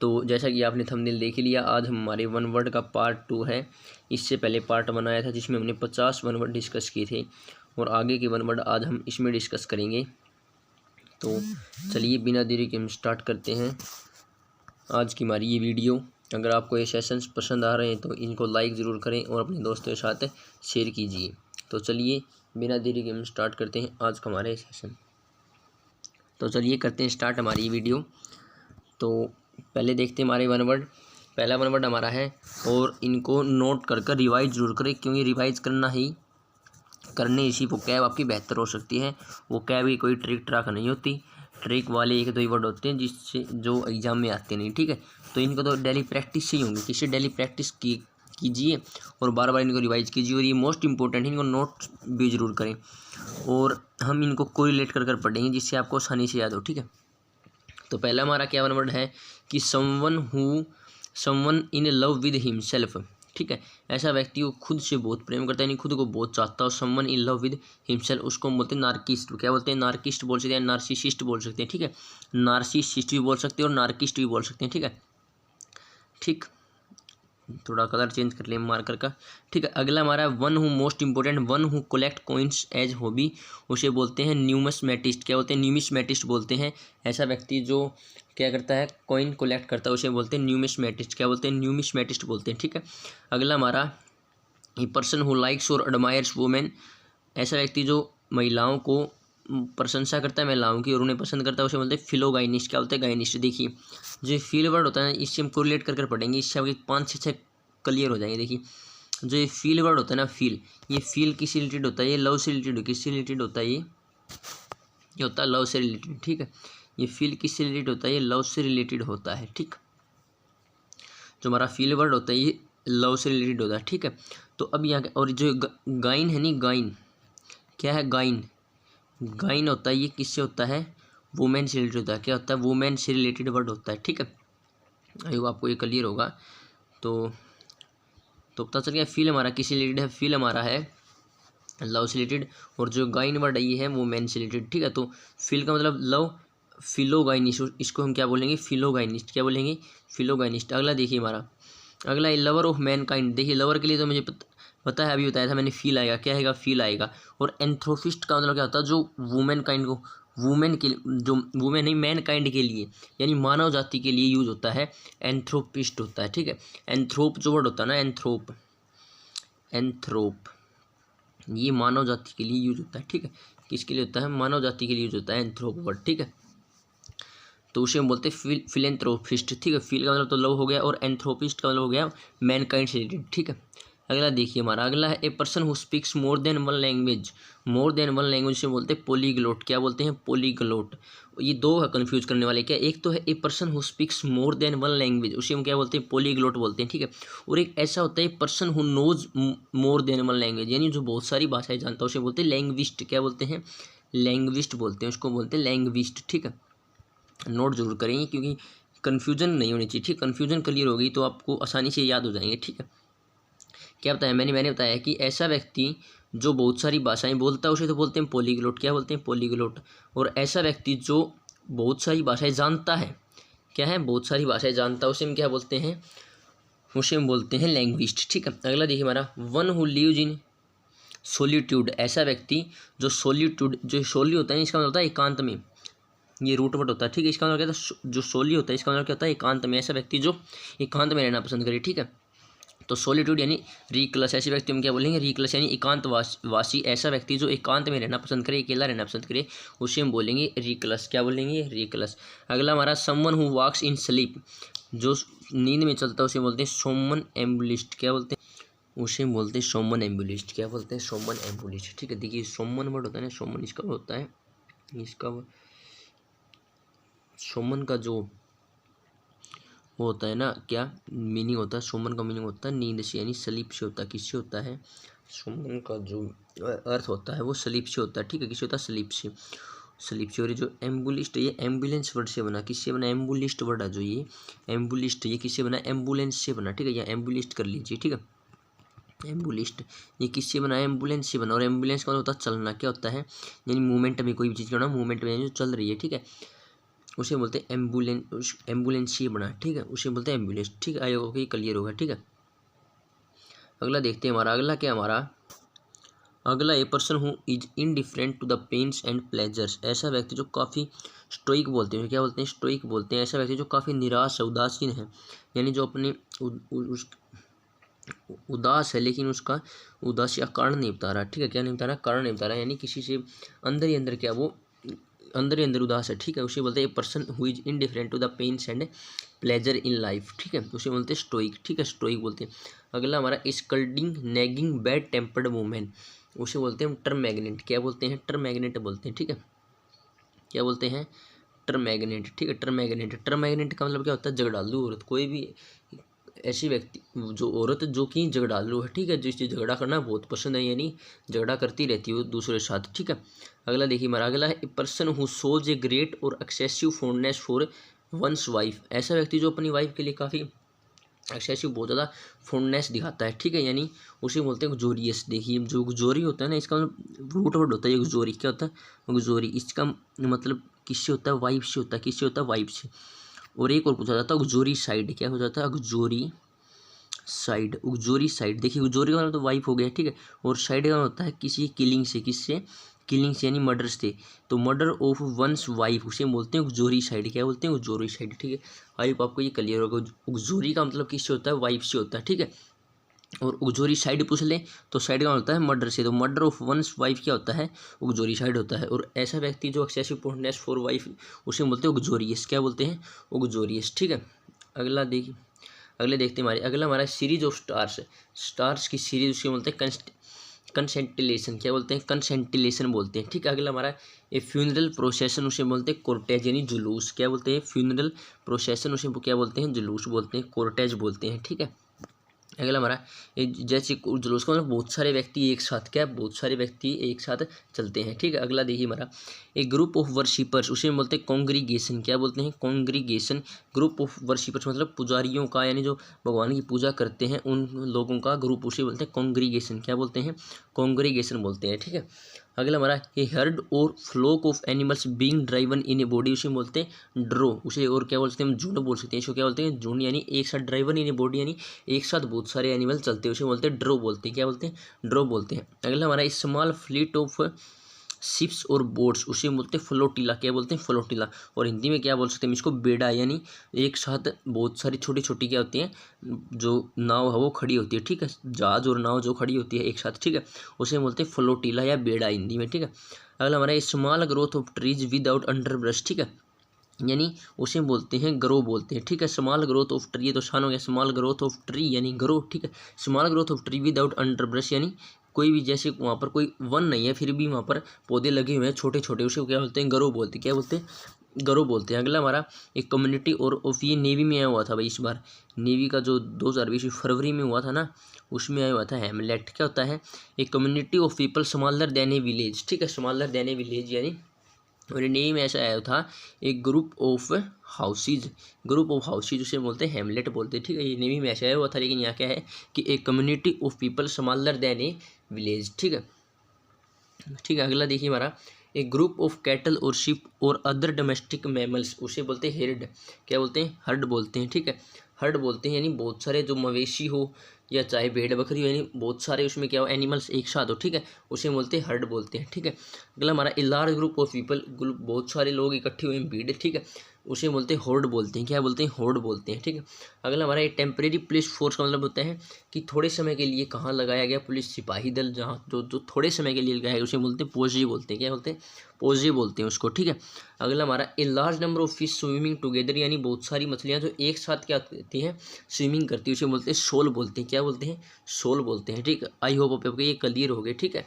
तो जैसा कि आपने थंबनेल देख ही लिया, आज हमारे वन वर्ड का पार्ट 2 है। इससे पहले पार्ट 1 आया था जिसमें हमने 50 वन वर्ड डिस्कस किए थे और आगे के वन वर्ड आज हम इसमें डिस्कस करेंगे। तो चलिए बिना देरी के हम स्टार्ट करते हैं आज की हमारी ये वीडियो। अगर आपको ये सेशंस पसंद आ रहे हैं तो इनको लाइक ज़रूर करें और अपने दोस्तों के साथ शेयर कीजिए। तो चलिए बिना देरी के हम स्टार्ट करते हैं आज का हमारे सेशन। तो चलिए करते हैं स्टार्ट हमारी ये वीडियो। तो पहले देखते हैं हमारे वन वर्ड। पहला वन वर्ड हमारा है, और इनको नोट कर रिवाइज जरूर करें, क्योंकि रिवाइज करने इसी वो कैब आपकी बेहतर हो सकती है। वो कैब की कोई ट्रिक ट्राक नहीं होती, ट्रिक वाले 1-2 वर्ड होते हैं जिससे जो एग्ज़ाम में आते नहीं। ठीक है, तो इनको तो डेली प्रैक्टिस से ही होंगी, किसी डेली प्रैक्टिस कीजिए और बार बार इनको रिवाइज कीजिए। और ये मोस्ट इंपॉर्टेंट है, इनको नोट भी ज़रूर करें और हम इनको कोरिलेट कर पढ़ेंगे जिससे आपको आसानी से याद हो। ठीक है, तो पहला हमारा क्या वन वर्ड है कि someone who someone in love with himself, ठीक है, ऐसा व्यक्ति वो खुद से बहुत प्रेम करता है, यानी खुद को बहुत चाहता है, someone in love with himself, उसको हम बोलते हैं नार्किस्ट। क्या बोलते हैं? नार्किस्ट बोल सकते हैं, नार्सिसिस्ट बोल सकते हैं, ठीक है, नार्सिसिस्ट भी बोल सकते हैं और नार्किस्ट भी बोल सकते हैं, ठीक है। ठीक, थोड़ा कलर चेंज कर लें मार्कर का, ठीक है। अगला हमारा one who most important, one who collect coins as hobby, उसे बोलते हैं न्यूमिस्मेटिस्ट। क्या बोलते हैं? न्यूमिस्मेटिस्ट बोलते हैं। ऐसा व्यक्ति जो क्या करता है? कॉइन कलेक्ट करता है, उसे बोलते हैं न्यूमिस्मेटिस्ट। क्या बोलते हैं? न्यूमिस्मेटिस्ट बोलते हैं, ठीक है। अगला हमारा ए पर्सन हु लाइक्स और एडमायर्स वुमेन, ऐसा व्यक्ति जो महिलाओं को प्रशंसा करता है महिलाओं की और उन्हें पसंद करता है, उसे बोलते हैं फिलोगाइनिस्ट। क्या बोलते हैं? गाइनिस्ट। देखिए जो फील वर्ड होता है इससे हम कोरिलेट कर पढ़ेंगे, इससे आपके 5-6 क्लियर हो जाएंगे। देखिए जो ये फील वर्ड होता है ना, फील, ये फील किससे रिलेटेड होता है? ये लव से रिलेटेड, किससे रिलेटेड होता है? ये होता है लव से रिलेटेड, ठीक है। ये फील किससे रिलेटेड होता है? ये लव से रिलेटेड होता है, ठीक। जो हमारा फील वर्ड होता है ये लव से रिलेटेड होता है, ठीक है। तो अब यहाँ और जो गाइन है नहीं, गाइन क्या है? गाइन, गाइन होता है ये किससे होता है? वुमेन से रिलेटेड होता है। क्या होता है? वुमेन से रिलेटेड वर्ड होता है, ठीक है। आई होप आपको ये क्लियर होगा। तो पता चल गया फील हमारा किससे रिलेटेड है? फील हमारा है लव से रिलेटेड, और जो गाइन वर्ड है ये है वुमेन से रिलेटेड, ठीक है। तो फील का मतलब लव, फिलोगाइनिस्ट, इसको हम क्या बोलेंगे? फिलोगाइनिस्ट। क्या बोलेंगे? फिलोगाइनिस्ट। अगला देखिए हमारा, अगला है लवर ऑफ मैन काइंड। देखिए लवर के लिए तो मुझे पता है, अभी बताया था मैंने, फील आएगा। क्या आएगा? फील आएगा। और एंथ्रोफिस्ट का मतलब क्या होता है? जो वुमेन काइंड को, वुमेन के, जो वुमेन नहीं मैन काइंड के लिए यानी मानव जाति के लिए यूज होता है, एंथ्रोपिस्ट होता है, ठीक है। एंथ्रोप जो वर्ड होता है ना, एंथ्रोप, एंथ्रोप ये मानव जाति के लिए यूज होता है, ठीक है। किसके लिए होता है? मानव जाति के लिए यूज होता है एंथ्रोप वर्ड, ठीक है। तो उसे हम बोलते हैं फिलेंथ्रोपिस्ट, ठीक है। फील का मतलब तो लव हो गया, और एंथ्रोपिस्ट का मतलब हो गया मैनकाइंड से रिलेटेड, ठीक है। अगला देखिए हमारा, अगला है a person who speaks more than one language. More than one language से बोलते हैं पोलीग्लोट। क्या बोलते हैं? पोलीग्लोट। ये दो है कन्फ्यूज करने वाले। क्या? एक तो है a person who speaks more than one language, उसे हम क्या बोलते हैं? पोलीग्लोट बोलते हैं, ठीक है। और एक ऐसा होता है person who knows more than one language, यानी जो बहुत सारी भाषाएं जानता है, उसे बोलते हैं लैंग्विस्ट। क्या बोलते हैं? लैंग्विस्ट बोलते हैं, उसको बोलते हैं लैंग्विस्ट, ठीक है। नोट जरूर करेंगे क्योंकि कन्फ्यूजन नहीं होनी चाहिए, ठीक। कन्फ्यूजन क्लियर हो गई तो आपको आसानी से याद हो जाएंगे, ठीक है। क्या बताया मैंने बताया कि ऐसा व्यक्ति जो बहुत सारी भाषाएं बोलता है उसे तो बोलते हैं पोलीग्लोट। क्या बोलते हैं? पोलीग्लोट। और ऐसा व्यक्ति जो बहुत सारी भाषाएं जानता है, क्या है? बहुत सारी भाषाएं जानता है, उसे हम क्या बोलते हैं? उसे हम बोलते हैं लैंग्विस्ट, ठीक है। अगला देखिए हमारा, one who lives in solitude. ऐसा व्यक्ति जो सोलिट्यूड, जो सोली होता है इसका मतलब होता है एकांत में, ये रूट वर्ड होता है, ठीक है। इसका मतलब क्या होता है? जो सोली होता है इसका मतलब क्या होता है? एकांत में। ऐसा व्यक्ति जो एकांत में रहना पसंद करे, ठीक है। तो सोलिट्यूड यानी रिक्लस, ऐसे व्यक्ति हम क्या बोलेंगे? रिक्लस यानी एकांत वासी। ऐसा व्यक्ति जो एकांत में रहना पसंद करे, अकेला रहना पसंद करे, उसे हम बोलेंगे रिक्लस। क्या बोलेंगे? रिक्लस। अगला हमारा someone who walks in sleep, जो नींद में चलता है उसे बोलते हैं सोमन एम्बुलिस्ट। क्या बोलते हैं? उसे हम बोलते हैं सोमन एम्बुलिस्ट। क्या बोलते हैं? सोमन एम्बुलिस्ट, ठीक है। देखिए सोमन वर्ड होता है ना, सोमन इसका होता है, इसका सोमन का जो वो होता है ना, क्या मीनिंग होता है? सोमन का मीनिंग होता है नींद से, यानी स्लीप से होता है। किससे होता है? सोमन का जो अर्थ होता है वो स्लीप से होता है, ठीक है। किससे होता है? स्लीप से, स्लीप से। और ये जो एम्बुलिस्ट है ये एम्बुलेंस वर्ड से बना। किससे बना? एम्बुलिस्ट वर्ड है जो ये एम्बुलिस्ट, ये किससे बना? एम्बुलेंस से बना, ठीक है। यहाँ एम्बुलिस्ट कर लीजिए, ठीक है। एम्बुलिस्ट ये किससे बना? एम्बुलेंस से बना। और एम्बुलेंस का होता है चलना। क्या होता है? यानी मूवमेंट में, कोई भी चीज़ करना मूवमेंट में जो चल रही है, ठीक है, उसे बोलते हैं एम्बुलेंस। एम्बुलेंस ही बना, ठीक है, उसे बोलते हैं एम्बुलेंस, ठीक है। आयोग ओके क्लियर होगा, ठीक है। अगला देखते हैं हमारा, अगला क्या हमारा, अगला a person who is indifferent to the pains and pleasures. ऐसा व्यक्ति जो काफ़ी स्टोइक बोलते हैं। क्या बोलते हैं? स्टोइक बोलते हैं। ऐसा व्यक्ति जो काफ़ी निराश है, उदासीन है, यानी जो अपने उदास है लेकिन उसका उदासी का कारण नहीं बता रहा, ठीक है। क्या नहीं बता रहा? कारण नहीं बता रहा, यानी किसी से अंदर ही अंदर क्या वो अंदर ही अंदर उदास है, ठीक है। उसे बोलते हैं a person who is indifferent to the pains and pleasure in life, ठीक है। उसे बोलते हैं स्टोइक, ठीक है, स्टोइक बोलते हैं। अगला हमारा स्कल्डिंग नेगिंग बैड टेम्पर्ड वुमेन, उसे बोलते हैं टर्म मैग्नेट। क्या बोलते हैं? टर्म मैग्नेट बोलते हैं, ठीक है। क्या बोलते हैं? टर्म मैग्नेट, ठीक है। टर्म मैग्नेट, टर्म मैग्नेट का मतलब क्या होता है? झगड़ालू औरत। कोई भी ऐसी व्यक्ति, जो औरत जो कि झगड़ालू है, ठीक है, जिससे झगड़ा करना बहुत पसंद है, यानी झगड़ा करती रहती है दूसरे के साथ, ठीक है। अगला देखिए हमारा, अगला है a person who shows a great और excessive fondness for one's wife. ऐसा व्यक्ति जो अपनी वाइफ के लिए काफ़ी एक्सेसिव बहुत ज़्यादा फॉन्डनेस दिखाता है, ठीक है, यानी उसे बोलते हैं एक्सोरियस। देखिए जो एक्सोरी होता है ना, इसका मतलब रूट वर्ड होता है एक्सोरी। क्या होता है एक्सोरी? इसका मतलब किससे होता है? वाइफ से होता है। किससे होता है? वाइफ से। और एक और पूछा जाता है एक्सोरी साइड। क्या हो जाता है? एक्सोरी साइड। एक्सोरी साइड, देखिए एक्सोरी का तो वाइफ हो गया, ठीक है, और साइड का होता है किसी किलिंग से। किससे? किलिंग से, यानी मर्डर से। तो मर्डर ऑफ वंस वाइफ उसे बोलते हैं एक्सोरी साइड। क्या बोलते हैं? एक्सोरी साइड, ठीक है। आई होप आपको ये क्लियर होगा। एक्सोरी का मतलब किससे होता है? वाइफ से होता है, ठीक है। और एक्सोरी साइड पूछ ले तो साइड का होता है मर्डर से। तो मर्डर ऑफ वंस वाइफ क्या होता है? एक्सोरी साइड होता है। और ऐसा व्यक्ति जो एक्सेसिव फॉन्डनेस फॉर वाइफ, उसे बोलते हैं एक्सोरियस। क्या बोलते हैं? एक्सोरियस, ठीक है। अगला देखिए, अगले देखते हैं हमारे, अगला हमारा सीरीज ऑफ स्टार्स। स्टार्स की सीरीज उसके बोलते हैं कंसेंटिलेशन। क्या बोलते हैं? कंसेंटिलेशन बोलते हैं, ठीक है। अगला हमारा ए फ्यूनरल प्रोसेशन, उसे बोलते हैं कोर्टेज, यानी जुलूस। क्या बोलते हैं? फ्यूनरल प्रोसेशन, उसे क्या बोलते हैं? जुलूस बोलते हैं, कोर्टेज बोलते हैं, ठीक है। अगला हमारा जैसे जुलूस का मतलब बहुत सारे व्यक्ति एक साथ, क्या बहुत सारे व्यक्ति एक साथ चलते हैं, ठीक है। अगला देखिए हमारा एक ग्रुप ऑफ वर्शिपर्स, उसे बोलते हैं कॉन्ग्रीगेशन। क्या बोलते हैं? कॉन्ग्रीगेशन। ग्रुप ऑफ वर्शिपर्स मतलब पुजारियों का, यानी जो भगवान की पूजा करते हैं उन लोगों का ग्रुप, उसे बोलते हैं कॉन्ग्रीगेशन। क्या बोलते हैं? कॉन्ग्रीगेशन बोलते हैं, ठीक है। अगला हमारा ए हर्ड और fluke of animals being driven in a body, उसे बोलते हैं ड्रो। उसे और क्या बोलते हैं? झुंड बोल सकते हैं। इसको क्या बोलते हैं? झुंड, यानी एक साथ ड्राइवन इन ए बॉडी, यानी एक साथ बहुत सारे एनिमल चलते हैं, उसे बोलते हैं ड्रो बोलते हैं। क्या बोलते हैं? ड्रो बोलते हैं। अगला हमारा स्मॉल फ्लीट ऑफ शिप्स और बोट्स, उसे बोलते हैं फ्लोटिला। क्या बोलते हैं? फ्लोटिला। और हिंदी में क्या बोल सकते हैं इसको? बेड़ा, यानी एक साथ बहुत सारी छोटी छोटी क्या होती हैं, जो नाव है वो खड़ी होती है, ठीक है। जहाज और नाव जो खड़ी होती है एक साथ, ठीक है, उसे बोलते हैं फ्लोटिला या बेड़ा हिंदी में, ठीक है। अगला हमारा small growth of trees without underbrush, ठीक है, यानी उसे बोलते हैं ग्रो बोलते हैं, ठीक है। स्मॉल ग्रोथ ऑफ ट्री, ये तो शान हो गया। स्मॉल ग्रोथ ऑफ ट्री यानी ग्रो, ठीक है। Small growth of tree without underbrush, यानी कोई भी जैसे वहाँ पर कोई वन नहीं है फिर भी वहाँ पर पौधे लगे हुए हैं छोटे छोटे, उसे क्या बोलते हैं? ग्रो बोलते हैं। क्या बोलते हैं? ग्रो बोलते हैं। अगला हमारा एक कम्युनिटी और ऑफ, ये नेवी में आया हुआ था भाई इस बार। नेवी का जो 2020 फरवरी में हुआ था ना, उसमें आया हुआ था हेमलेट। क्या होता है? एक community of people smaller than A village, ठीक है, स्मॉलर देन ए विलेज, यानी और नेम ऐसा आया था एक group of houses. Group of houses उसे बोलते हैं हेमलेट बोलते हैं, ठीक है। ये नेवी में ऐसा आया हुआ था, लेकिन यहाँ क्या है कि एक community of people smaller than A village, ठीक है, ठीक है। अगला देखिए हमारा एक ग्रुप ऑफ कैटल और शिप और अदर डोमेस्टिक मैमल्स, उसे बोलते हैं हेर्ड। क्या बोलते हैं? हर्ड बोलते हैं, ठीक है। हर्ड बोलते हैं, यानी बहुत सारे जो मवेशी हो या चाहे भेड़ बकरी हो, यानी बहुत सारे उसमें क्या हो एनिमल्स एक साथ हो, ठीक है, उसे बोलते हैं हर्ड बोलते हैं, ठीक है। अगला हमारा a large group of people, बहुत सारे लोग इकट्ठे हुए भीड़, ठीक है, उसे बोलते हैं होर्ड बोलते हैं। क्या बोलते हैं? होर्ड बोलते हैं, ठीक है। अगला हमारा एक टेम्परेरी पुलिस फोर्स का मतलब होता है कि थोड़े समय के लिए कहाँ लगाया गया पुलिस सिपाही दल, जहाँ जो थोड़े समय के लिए लगाया है, उसे बोलते हैं पोजी बोलते हैं। क्या बोलते हैं? पोजी बोलते हैं उसको, ठीक है। अगला हमारा a large number of fish swimming together, यानी बहुत सारी मछलियाँ जो एक साथ क्या करती हैं? स्विमिंग करती है, उसे बोलते हैं शोल बोलते हैं। क्या बोलते हैं? शोल बोलते हैं, ठीक है। आई होप आपको ये क्लियर हो गए, ठीक है।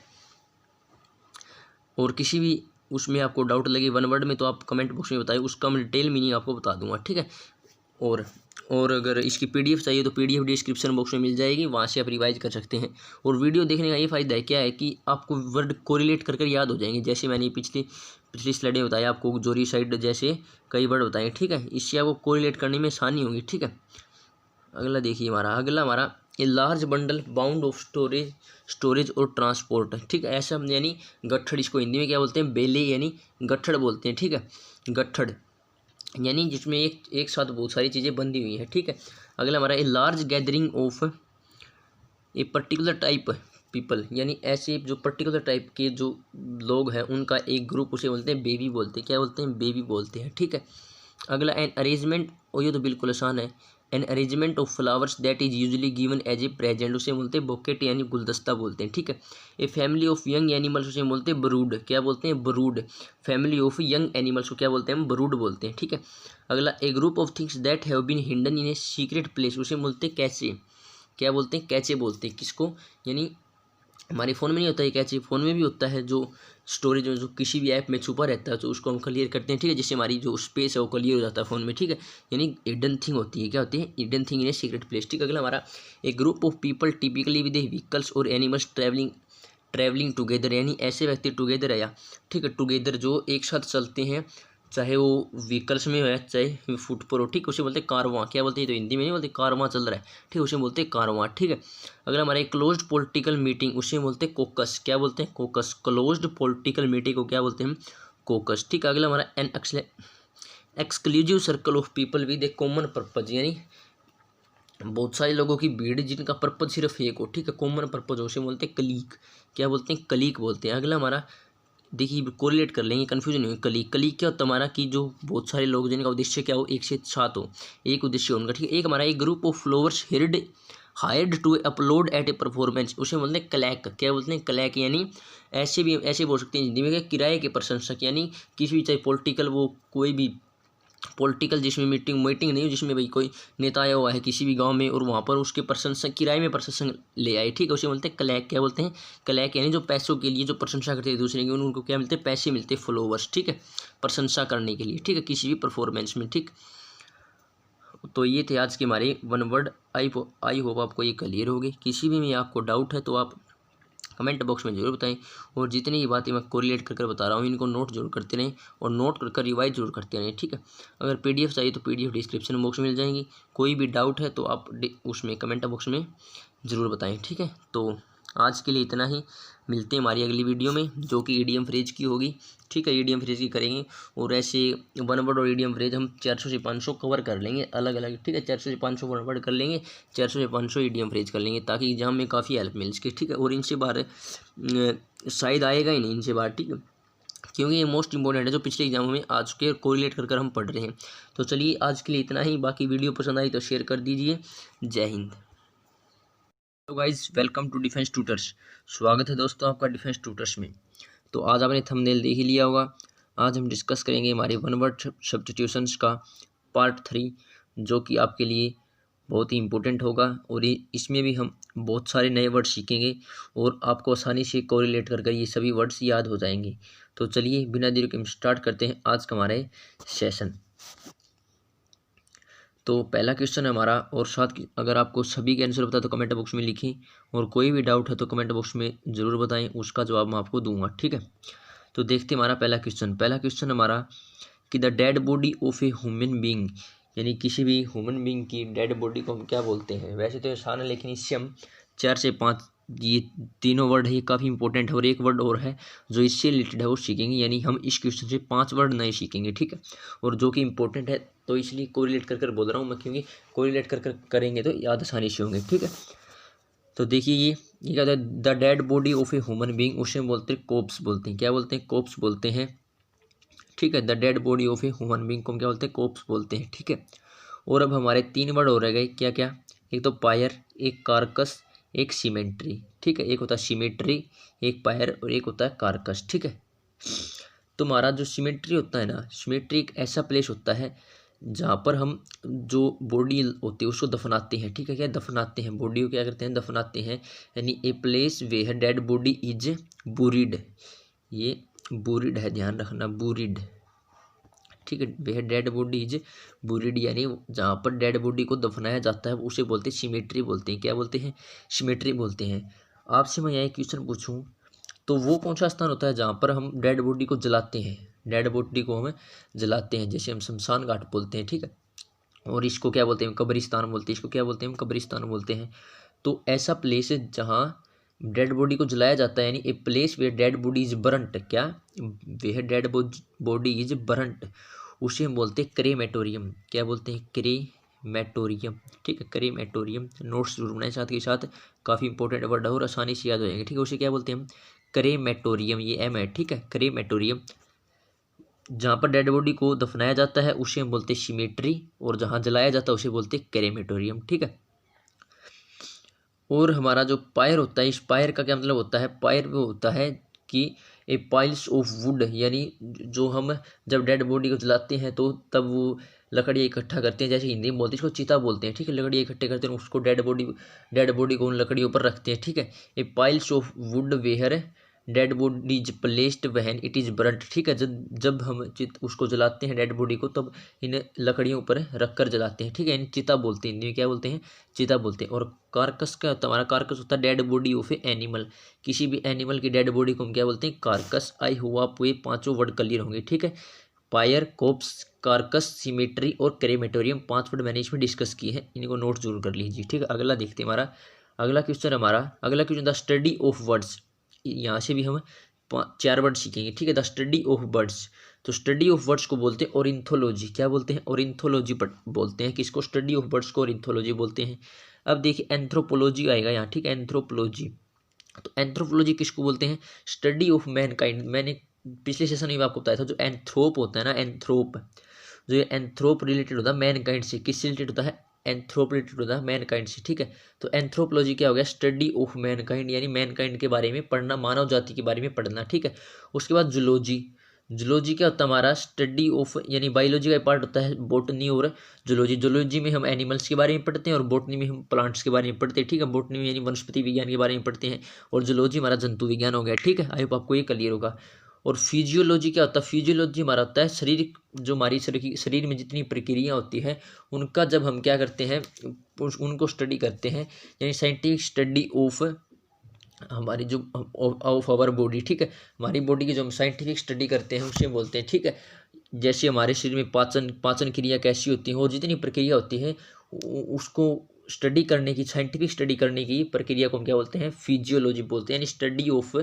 और किसी भी उसमें आपको डाउट लगे वन वर्ड में तो आप कमेंट बॉक्स में बताइए, उसका मैं डिटेल मीनिंग आपको बता दूंगा, ठीक है। और अगर इसकी पीडीएफ चाहिए तो पीडीएफ डिस्क्रिप्शन बॉक्स में मिल जाएगी, वहाँ से आप रिवाइज कर सकते हैं। और वीडियो देखने का ये फ़ायदा है क्या है कि आपको वर्ड कोरिलेट कर याद हो जाएंगे। जैसे मैंने पिछली स्लाइड में बताया आपको जोरी साइड जैसे कई वर्ड बताए, ठीक है, इससे आपको कोरिलेट करने में आसानी होगी, ठीक है। अगला देखिए हमारा a large bundle bound of storage और ट्रांसपोर्ट, ठीक है। ऐसा यानी गट्ठड़, इसको हिंदी में क्या बोलते हैं? बेले, यानी गट्ठड़ बोलते हैं, ठीक है। गट्ठड़ यानी जिसमें एक साथ बहुत सारी चीज़ें बंधी हुई हैं, ठीक है। अगला हमारा a large gathering of a particular type people, यानी ऐसे जो पर्टिकुलर टाइप के जो लोग हैं उनका एक ग्रुप, उसे बोलते हैं बेबी बोलते हैं। क्या बोलते हैं? बेबी बोलते हैं, ठीक है। अगला एन अरेंजमेंट, और ये तो बिल्कुल आसान है, an arrangement of flowers that is usually given as a present, उसे बोलते हैं बोकेट, यानी गुलदस्ता बोलते हैं, ठीक है। A family of young animals, उसे बोलते हैं बरूड। क्या बोलते हैं? बरूड। फैमिली ऑफ यंग एनिमल्स को क्या बोलते हैं? हम बरूड बोलते हैं, ठीक है। अगला a group of things that have been hidden in a secret place, उसे बोलते हैं कैचे। क्या बोलते हैं? कैचे बोलते हैं। किसको? यानी हमारे फ़ोन में नहीं होता है कैचे, फ़ोन में भी होता है जो स्टोरेज जो किसी भी ऐप में छुपा रहता है, तो उसको हम क्लियर करते हैं, ठीक है, जिससे हमारी जो स्पेस है वो क्लियर हो जाता है फ़ोन में, ठीक है। यानी हिडन थिंग होती है। क्या होती है? Hidden thing in a secret place, ठीक है। अगला हमारा एक group of people typically with vehicles और एनिमल्स ट्रैवलिंग टुगेदर, यानी ऐसे व्यक्ति टुगेदर है या, ठीक है, टुगेदर जो एक साथ चलते हैं चाहे वो व्हीकल्स में हो चाहे फुट पर हो, ठीक, उसे बोलते हैं कारवां। क्या बोलते हैं, तो हिंदी में नहीं बोलते कारवां चल रहा है, ठीक, उसे बोलते हैं कारवां, ठीक है। अगला हमारा एक क्लोज्ड पॉलिटिकल मीटिंग, उसे बोलते हैं कोकस। क्या बोलते हैं, कोकस। क्लोज्ड पॉलिटिकल मीटिंग को क्या बोलते हैं, कोकस, ठीक। अगला हमारा an exclusive circle of people with A common purpose, यानी बहुत सारे लोगों की भीड़ जिनका पर्पज सिर्फ एक हो, ठीक है, कॉमन पर्पज हो, उसे बोलते हैं कलीग। क्या बोलते हैं, कलीग बोलते हैं। अगला हमारा देखिए कोरिलेट कर लेंगे, कन्फ्यूजन नहीं हो। कलीग, कलीग क्या होता है हमारा कि जो बहुत सारे लोग जिनका उद्देश्य क्या हो, एक से साथ हो, एक उद्देश्य हो उनका, ठीक है। एक हमारा एक group of flowers hired to upload at a performance, उसे बोलते हैं क्लैक। क्या बोलते हैं, क्लैक, यानी ऐसे बोल सकते हैं हिंदी में किराए के प्रशंसक, यानी किसी भी चाहे पॉलिटिकल वो कोई भी पॉलिटिकल जिसमें मीटिंग नहीं हो, जिसमें भाई कोई नेता आया हुआ है किसी भी गांव में और वहाँ पर उसके प्रशंसक किराए में प्रशंसक ले आए, ठीक है, उसे बोलते हैं क्लैक। क्या बोलते हैं, क्लैक, यानी जो पैसों के लिए जो प्रशंसा करते हैं दूसरे की, उनको क्या मिलते हैं, पैसे मिलते हैं, फॉलोवर्स, ठीक है, प्रशंसा करने के लिए, ठीक है, किसी भी परफॉर्मेंस में, ठीक। तो ये थे आज के हमारे वन वर्ड। आई होप आपको ये क्लियर होगी। किसी भी में आपको डाउट है तो आप कमेंट बॉक्स में जरूर बताएं, और जितनी ये बातें मैं कोरिलेट कर बता रहा हूँ इनको नोट जरूर करते रहें और नोट कर रिवाइज जरूर करते रहें, ठीक है। अगर पीडीएफ चाहिए तो पीडीएफ डिस्क्रिप्शन बॉक्स में मिल जाएंगी। कोई भी डाउट है तो आप उसमें कमेंट बॉक्स में ज़रूर बताएं, ठीक है। तो आज के लिए इतना ही, मिलते हैं हमारी अगली वीडियो में जो कि ईडीएम फ्रेज की होगी, ठीक है, ईडीएम फ्रेज की करेंगे। और ऐसे वन वर्ड और ईडीएम फ्रेज हम 400 से 500 कवर कर लेंगे अलग अलग, ठीक है, 400 से 500 वन वर्ड कर लेंगे, 400 से 500 ईडीएम फ्रेज कर लेंगे, ताकि एग्जाम में काफ़ी हेल्प मिल सके, ठीक है। और इनसे बाहर शायद आएगा ही नहीं इनसे बाहर, ठीक है, क्योंकि ये मोस्ट इंपॉर्टेंट है जो पिछले एग्जामों में आ चुके हैं, कोरिलेट कर हम पढ़ रहे हैं। तो चलिए आज के लिए इतना ही, बाकी वीडियो पसंद आई तो शेयर कर दीजिए। जय हिंद। तो guys welcome to Defence Tutors, स्वागत है दोस्तों आपका डिफेंस ट्यूटर्स में। तो आज आपने थंबनेल देख ही लिया होगा। आज हम डिस्कस करेंगे हमारे वन वर्ड सब्स्टिट्यूशंस का पार्ट 3, जो कि आपके लिए बहुत ही इम्पोर्टेंट होगा। और इसमें भी हम बहुत सारे नए वर्ड सीखेंगे और आपको आसानी से कोरिलेट कर ये सभी वर्ड्स याद हो जाएंगे। तो चलिए बिना देरी के हम स्टार्ट करते हैं आज का हमारे सेशन। तो पहला क्वेश्चन है हमारा, और साथ अगर आपको सभी के आंसर पता तो कमेंट बॉक्स में लिखें, और कोई भी डाउट है तो कमेंट बॉक्स में ज़रूर बताएं, उसका जवाब मैं आपको दूंगा, ठीक है। तो देखते हैं हमारा पहला क्वेश्चन हमारा कि the dead body of a human being, यानी किसी भी ह्यूमन बीइंग की डेड बॉडी को हम क्या बोलते हैं। वैसे तो आसान है, लेकिन इससे हम 4 से 5 ये तीनों वर्ड है, ये काफ़ी इंपॉर्टेंट है। और एक वर्ड और है जो इससे रिलेटेड है वो सीखेंगे, यानी हम इस क्वेश्चन से 5 वर्ड नए सीखेंगे, ठीक है, और जो कि इंपॉर्टेंट है। तो इसलिए कोरिलेट कर बोल रहा हूँ मैं, क्योंकि कोरिलेट कर करेंगे तो याद आसानी से होंगे, ठीक है। तो देखिए ये क्या होता है, the dead body of a human being, उसे बोलते हैं कोप्स बोलते हैं। क्या बोलते हैं, कोप्स बोलते हैं, ठीक है। The dead body of a human being को हम क्या बोलते हैं, कोप्स बोलते हैं, ठीक है। और अब हमारे 3 वर्ड हो रह गए, क्या क्या, एक तो पायर, एक कारकस, एक सीमेंट्री, ठीक है। एक होता है सीमेट्री, एक पायर, और एक होता है कारकस, ठीक है। तो हमारा जो सीमेट्री होता है ना, सीमेट्री एक ऐसा प्लेस होता है जहाँ पर हम जो बॉडी होती है उसको दफनाते हैं, ठीक है। क्या दफनाते हैं, बॉडी को क्या करते हैं, दफनाते हैं, यानी a place where dead body is buried. ये बुरीड है, ध्यान रखना, बुरीड, ठीक है। Where dead body is buried, यानी जहाँ पर डेड बॉडी को दफनाया जाता है उसे बोलते हैं सीमेट्री बोलते हैं। क्या बोलते हैं, सीमेट्री बोलते हैं। आपसे मैं यहाँ एक क्वेश्चन पूछूं तो वो कौन सा स्थान होता है जहाँ पर हम डेड बॉडी को जलाते हैं, डेड बॉडी को हम जलाते हैं, जैसे हम शमशान घाट बोलते हैं, ठीक है। और इसको क्या बोलते हैं, कब्रिस्तान बोलते हैं, इसको क्या बोलते हैं, हम कब्रिस्तान बोलते हैं। तो ऐसा प्लेस है जहाँ डेड बॉडी को जलाया जाता है, यानी a place where dead body is burnt, क्या, where dead body is burnt, उसे हम बोलते हैं क्रेमेटोरियम। क्या बोलते हैं, क्रेमेटोरियम, ठीक है, क्रेमेटोरियम। नोट्स जरूर बनाए साथ के साथ, काफ़ी इंपॉर्टेंट वर्ड है और आसानी से याद हो जाएंगे, ठीक है। उसे क्या बोलते हैं हम, क्रेमेटोरियम, ये एम है, ठीक है, क्रेमेटोरियम। जहाँ पर डेड बॉडी को दफनाया जाता है उसे हम बोलते हैं सीमेट्री, और जहाँ जलाया जाता है उसे बोलते हैं क्रेमेटोरियम, ठीक है। और हमारा जो पायर होता है, इस पायर का क्या मतलब होता है, पायर वो होता है कि ए पाइल्स ऑफ वुड, यानी जो हम जब डेड बॉडी को जलाते हैं तो तब वो लकड़ियाँ इकट्ठा करते हैं, जैसे हिंदी में बोलते हैं इसको चिता बोलते हैं, ठीक है। लकड़ियाँ इकट्ठे करते हैं, उसको डेड बॉडी को उन लकड़ियों पर रखते हैं, ठीक है। A piles of wood where dead body is placed when it is burnt, ठीक है। जब हम उसको जलाते हैं डेड बॉडी को, तब इन लकड़ियों पर रख कर जलाते हैं, ठीक है। इन चिता बोलते हैं, हिंदी में क्या बोलते हैं, चिता बोलते हैं। और कारकस क्या होता है, हमारा कारकस होता है dead body of A animal, किसी भी एनिमल की डेड बॉडी को हम क्या बोलते हैं, कारकस। आई होप आपको ये 5 वर्ड क्लियर होंगे, ठीक है। पायर, कोप्स, कार्कस, सिमेट्री और क्रेमेटोरियम 5 वर्ड मैंने इसमें डिस्कस किए हैं, इनको नोट जरूर कर लीजिए। ठीक है, अगला देखते हैं हमारा अगला क्वेश्चन। अगला question the study of words. यहाँ से भी हम 4 वर्ड सीखेंगे। ठीक है, द स्टडी ऑफ वर्ड्स। तो स्टडी ऑफ वर्ड्स को बोलते हैं ओरिंथोलॉजी। क्या बोलते हैं? ओरिंथोलॉजी बोलते हैं। किसको? स्टडी ऑफ वर्ड्स को ओरिंथोलॉजी बोलते हैं। अब देखिए एंथ्रोपोलॉजी आएगा यहाँ। ठीक है, एंथ्रोपोलॉजी। तो एंथ्रोपोलॉजी किसको बोलते हैं? Study of Mankind. मैंने पिछले सेशन में आपको बताया था, जो एंथ्रोप होता है ना, एंथ्रोप, जो ये एंथ्रोप रिलेटेड होता है मैनकाइंड से। किससे रिलेटेड होता है? एंथ्रोप रिलेटेड होता है मैनकाइंड से। ठीक है, तो एंथ्रोपोलॉजी क्या हो गया? स्टडी ऑफ मैनकाइंड, यानी मैनकाइंड के बारे में पढ़ना, मानव जाति के बारे में पढ़ना। ठीक है, उसके बाद जूलॉजी। जूलॉजी क्या होता है हमारा? स्टडी ऑफ, यानी बायोलॉजी का पार्ट होता है बोटनी और जूलॉजी। जूलॉजी में हम एनिमल्स के बारे में पढ़ते हैं और बोटनी में हम प्लांट्स के बारे में पढ़ते हैं। ठीक है, बोटनी में यानी वनस्पति विज्ञान के बारे में पढ़ते हैं और जूलॉजी हमारा जंतु विज्ञान हो गया। ठीक है, आई होप आपको ये क्लियर होगा। और फिजियोलॉजी क्या होता है? फिजियोलॉजी हमारा होता है शरीर, जो हमारी शरीर में जितनी प्रक्रिया होती है उनका जब हम क्या करते हैं, उनको स्टडी करते हैं, यानी साइंटिफिक स्टडी ऑफ हमारी जो ऑफ आवर बॉडी। ठीक है, हमारी बॉडी की जो हम साइंटिफिक स्टडी करते हैं उसे बोलते हैं। ठीक है, जैसे हमारे शरीर में पाचन क्रिया कैसी होती है और जितनी प्रक्रिया होती है उसको स्टडी करने की, साइंटिफिक स्टडी करने की प्रक्रिया को हम क्या बोलते हैं? फिजियोलॉजी बोलते हैं, यानी study of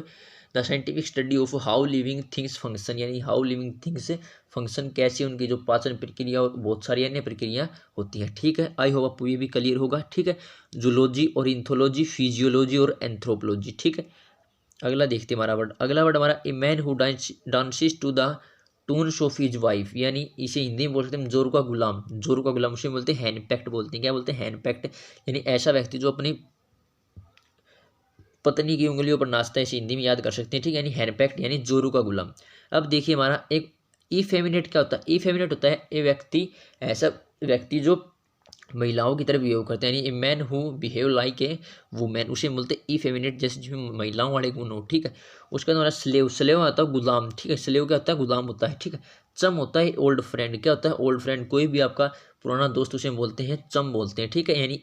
the scientific study of how living things function, यानी हाउ लिविंग थिंग्स फंक्शन, कैसे उनकी जो पाचन प्रक्रिया और बहुत सारी अन्य प्रक्रिया होती है। ठीक है, आई होप आपको ये भी क्लियर होगा। ठीक है, जूलॉजी और इंथोलॉजी, फिजियोलॉजी और एंथ्रोपोलॉजी। ठीक है, अगला देखते हैं हमारा वर्ड। अगला वर्ड हमारा a man who dances to the tunes of his wife, यानी इसे हिंदी में बोल सकते हैं जोरू का गुलाम। जोरू का गुलाम उसे बोलते हैं हैंडपैक्ट बोलते हैं। क्या बोलते हैं? हैंडपैक्ट, यानी ऐसा व्यक्ति जो अपनी पत्नी की उंगलियों पर नाचता है, इसे हिंदी में याद कर सकते हैं। ठीक है, यानी हैंडपैक्ट यानी जोरू का गुलाम। अब देखिए हमारा एक इफेमिनेट क्या होता है? इफेमिनेट होता है ए व्यक्ति, ऐसा व्यक्ति जो महिलाओं की तरह बिहेव करते हैं, यानी ए man who behave like a women, उसे बोलते हैं इफेमिनेट, जैसे जिसमें महिलाओं वाले गुण हो। ठीक है, उसका हमारा स्लेव। स्लेव होता है गुलाम। ठीक है, स्लेव क्या होता है? गुलाम होता है। ठीक है, चम होता है ओल्ड फ्रेंड। क्या होता है? ओल्ड फ्रेंड, कोई भी आपका पुराना दोस्त उसे बोलते हैं चम बोलते हैं। ठीक है, यानी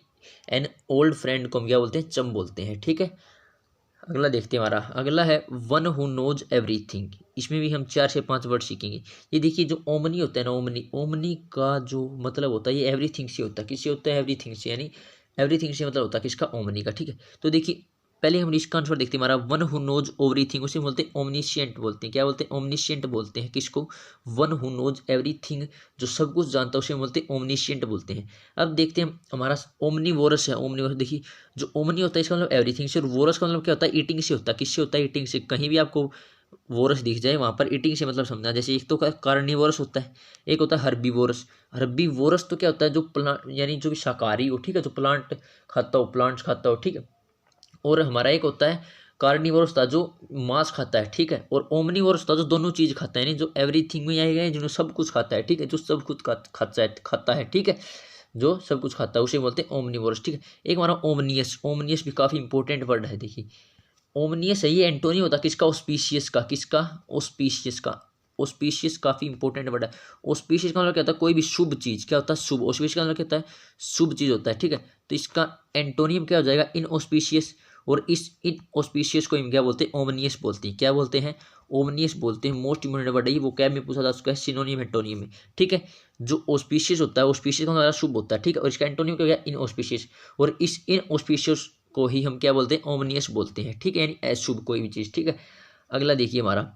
एन ओल्ड फ्रेंड को हम क्या बोलते हैं? चम बोलते हैं। ठीक है, अगला देखते हैं हमारा। अगला है वन हु नोज एवरीथिंग। इसमें भी हम 4 से 5 वर्ड सीखेंगे। ये देखिए जो ओमनी होता है ना, ओमनी का जो मतलब होता है ये एवरीथिंग से होता है। किससे होता है? एवरीथिंग से, यानी एवरीथिंग से मतलब होता है किसका? ओमनी का। ठीक है, तो देखिए पहले हम इसका आंसर देखते हैं। हमारा वन हु नोज एवरीथिंग, उसे बोलते हैं ओमनिशियंट बोलते हैं। क्या बोलते हैं? ओमनिशियंट बोलते हैं। किसको? वन हु नोज एवरीथिंग, जो सब कुछ जानता है उसे बोलते हैं ओमनिशियंट बोलते हैं। अब देखते हैं हमारा ओमनीवोरस है। ओमनीवोरस देखिए, जो ओमनी होता है इसका मतलब एवरीथिंग से, और वोरस का मतलब क्या होता है? ईटिंग से होता है। किससे होता है? ईटिंग से। कहीं भी आपको वोरस दिख जाए वहाँ पर ईटिंग से मतलब समझना। जैसे एक तो कार्निवोरस होता है, एक होता है हर्बीवोरस। हर्बीवोरस तो क्या होता है? जो प्लांट, यानी जो भी शाकाहारी हो। ठीक है, जो प्लांट खाता हो, प्लांट्स खाता हो। ठीक है, और हमारा एक होता है कार्निवोरस था जो मांस खाता है। ठीक है, और ओमनीवोरस था जो दोनों चीज खाता है, यानी जो एवरीथिंग में आएगा, जिन्होंने सब कुछ खाता है। ठीक है, जो सब कुछ खाता है। ठीक है, जो सब कुछ खाता है उसे बोलते हैं ओमनीवोरस। ठीक है, एक हमारा ओमनियस। ओमनियस भी काफी इंपॉर्टेंट वर्ड है। देखिए ओमनियस है, ये एंटोनी होता है किसका? ऑस्पीशियस का। किसका? ऑस्पीशियस का। ऑस्पीशियस काफी इंपॉर्टेंट वर्ड है। ऑस्पीशियस का मतलब क्या होता है? कोई भी शुभ चीज। क्या होता है? शुभ। ऑस्पीशियस का मतलब क्या होता है? शुभ चीज होता है। ठीक है, तो इसका एंटोनियम क्या हो जाएगा? इनऑस्पीशियस। और इस इनऑस्पीशियस को हम क्या बोलते हैं? ओमनियस बोलते हैं। क्या बोलते हैं? ओमनियस बोलते हैं। मोस्ट इंपॉर्टेंट वर्ड है ये, वो कैब में पूछा था, उसका सिनोनियम एंटोनियम में। ठीक है, जो ऑस्पीशियस होता है, ऑस्पीशियस का मतलब शुभ होता है। ठीक है, और इसका एंटोनियम क्या हो गया? इनऑस्पीशियस। और इस इनऑस्पीशियस को ही हम क्या बोलते हैं? ओमनियस बोलते हैं। ठीक है, यानी अशुभ कोई भी चीज। ठीक है, अगला देखिए हमारा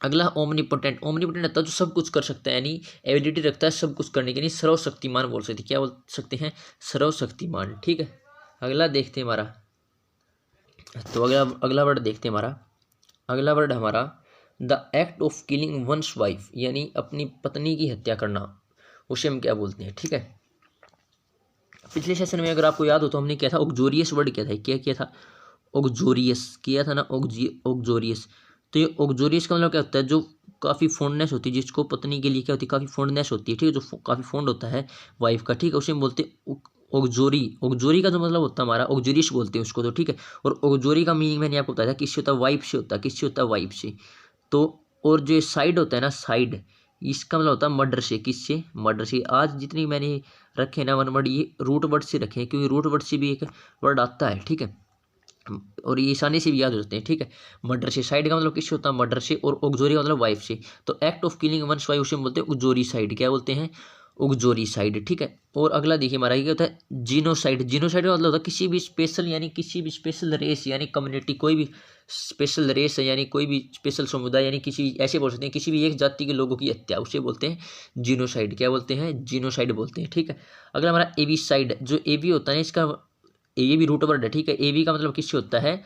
अगला ओमनीपोटेंट। ओमनीपोटेंट होता है जो सब कुछ कर सकता है, यानी एबिलिटी रखता है सब कुछ करने की, यानी सर्वशक्तिमान बोल सकते हैं। क्या बोल सकते हैं? सर्वशक्तिमान। ठीक है, अगला देखते हैं हमारा। तो अगला वर्ड देखते हैं हमारा। अगला वर्ड हमारा the act of killing one's wife, यानी अपनी पत्नी की हत्या करना, उसे हम क्या बोलते हैं? ठीक है, पिछले सेशन में अगर आपको याद हो तो हमने क्या था? ऑक्जोरियस वर्ड क्या था? क्या किया था? ऑक्जोरियस किया था ना, ऑक्जोरियस। तो ये ऑक्जोरियस का मतलब क्या होता है? जो काफ़ी फॉन्डनेस होती है, जिसको पत्नी के लिए क्या होती है? काफ़ी फॉन्डनेस होती है। ठीक है, जो काफ़ी फॉन्ड होता है वाइफ का। ठीक है, उसे हम बोलते हैं ऑक्जोरी। ऑक्जोरी का जो मतलब होता है हमारा, ऑक्जोरियस बोलते हैं उसको। तो ठीक है, और ऑक्जोरी का मीनिंग मैंने आपको बताया था किससे होता है? वाइफ से होता है। किससे होता है? वाइफ से। तो और जो साइड होता है ना, साइड, इसका मतलब होता है मर्डर से। किससे? मर्डर से। आज जितनी मैंने रखे ना वन वर्ड, ये रूट वर्ड से रखे हैं, क्योंकि रूट वर्ड से भी एक वर्ड आता है। ठीक है, और ये आसानी से भी याद हो जाते हैं, ठीक है। मर्डर से, साइड का मतलब किससे होता है, मर्डर से, और उगजोरी का मतलब वाइफ से। तो act of killing one's wife उसे बोलते हैं उगजोरी साइड, क्या बोलते हैं, उगजोरी साइड, ठीक है। और अगला देखिए हमारा क्या होता है, जीनोसाइड। जीनोसाइड का मतलब होता है किसी भी स्पेशल, यानी किसी भी स्पेशल रेस यानी कम्युनिटी, कोई भी स्पेशल रेस है यानी कोई भी स्पेशल समुदाय, यानी किसी ऐसे बोल सकते हैं किसी भी एक जाति के लोगों की हत्या, उसे बोलते हैं जीनोसाइड, क्या बोलते हैं, जीनोसाइड बोलते हैं, ठीक है। अगला हमारा एवीसाइड। जो एवी होता है इसका, ये भी रूट वर्ड है, ठीक है। एवी का मतलब किससे होता है,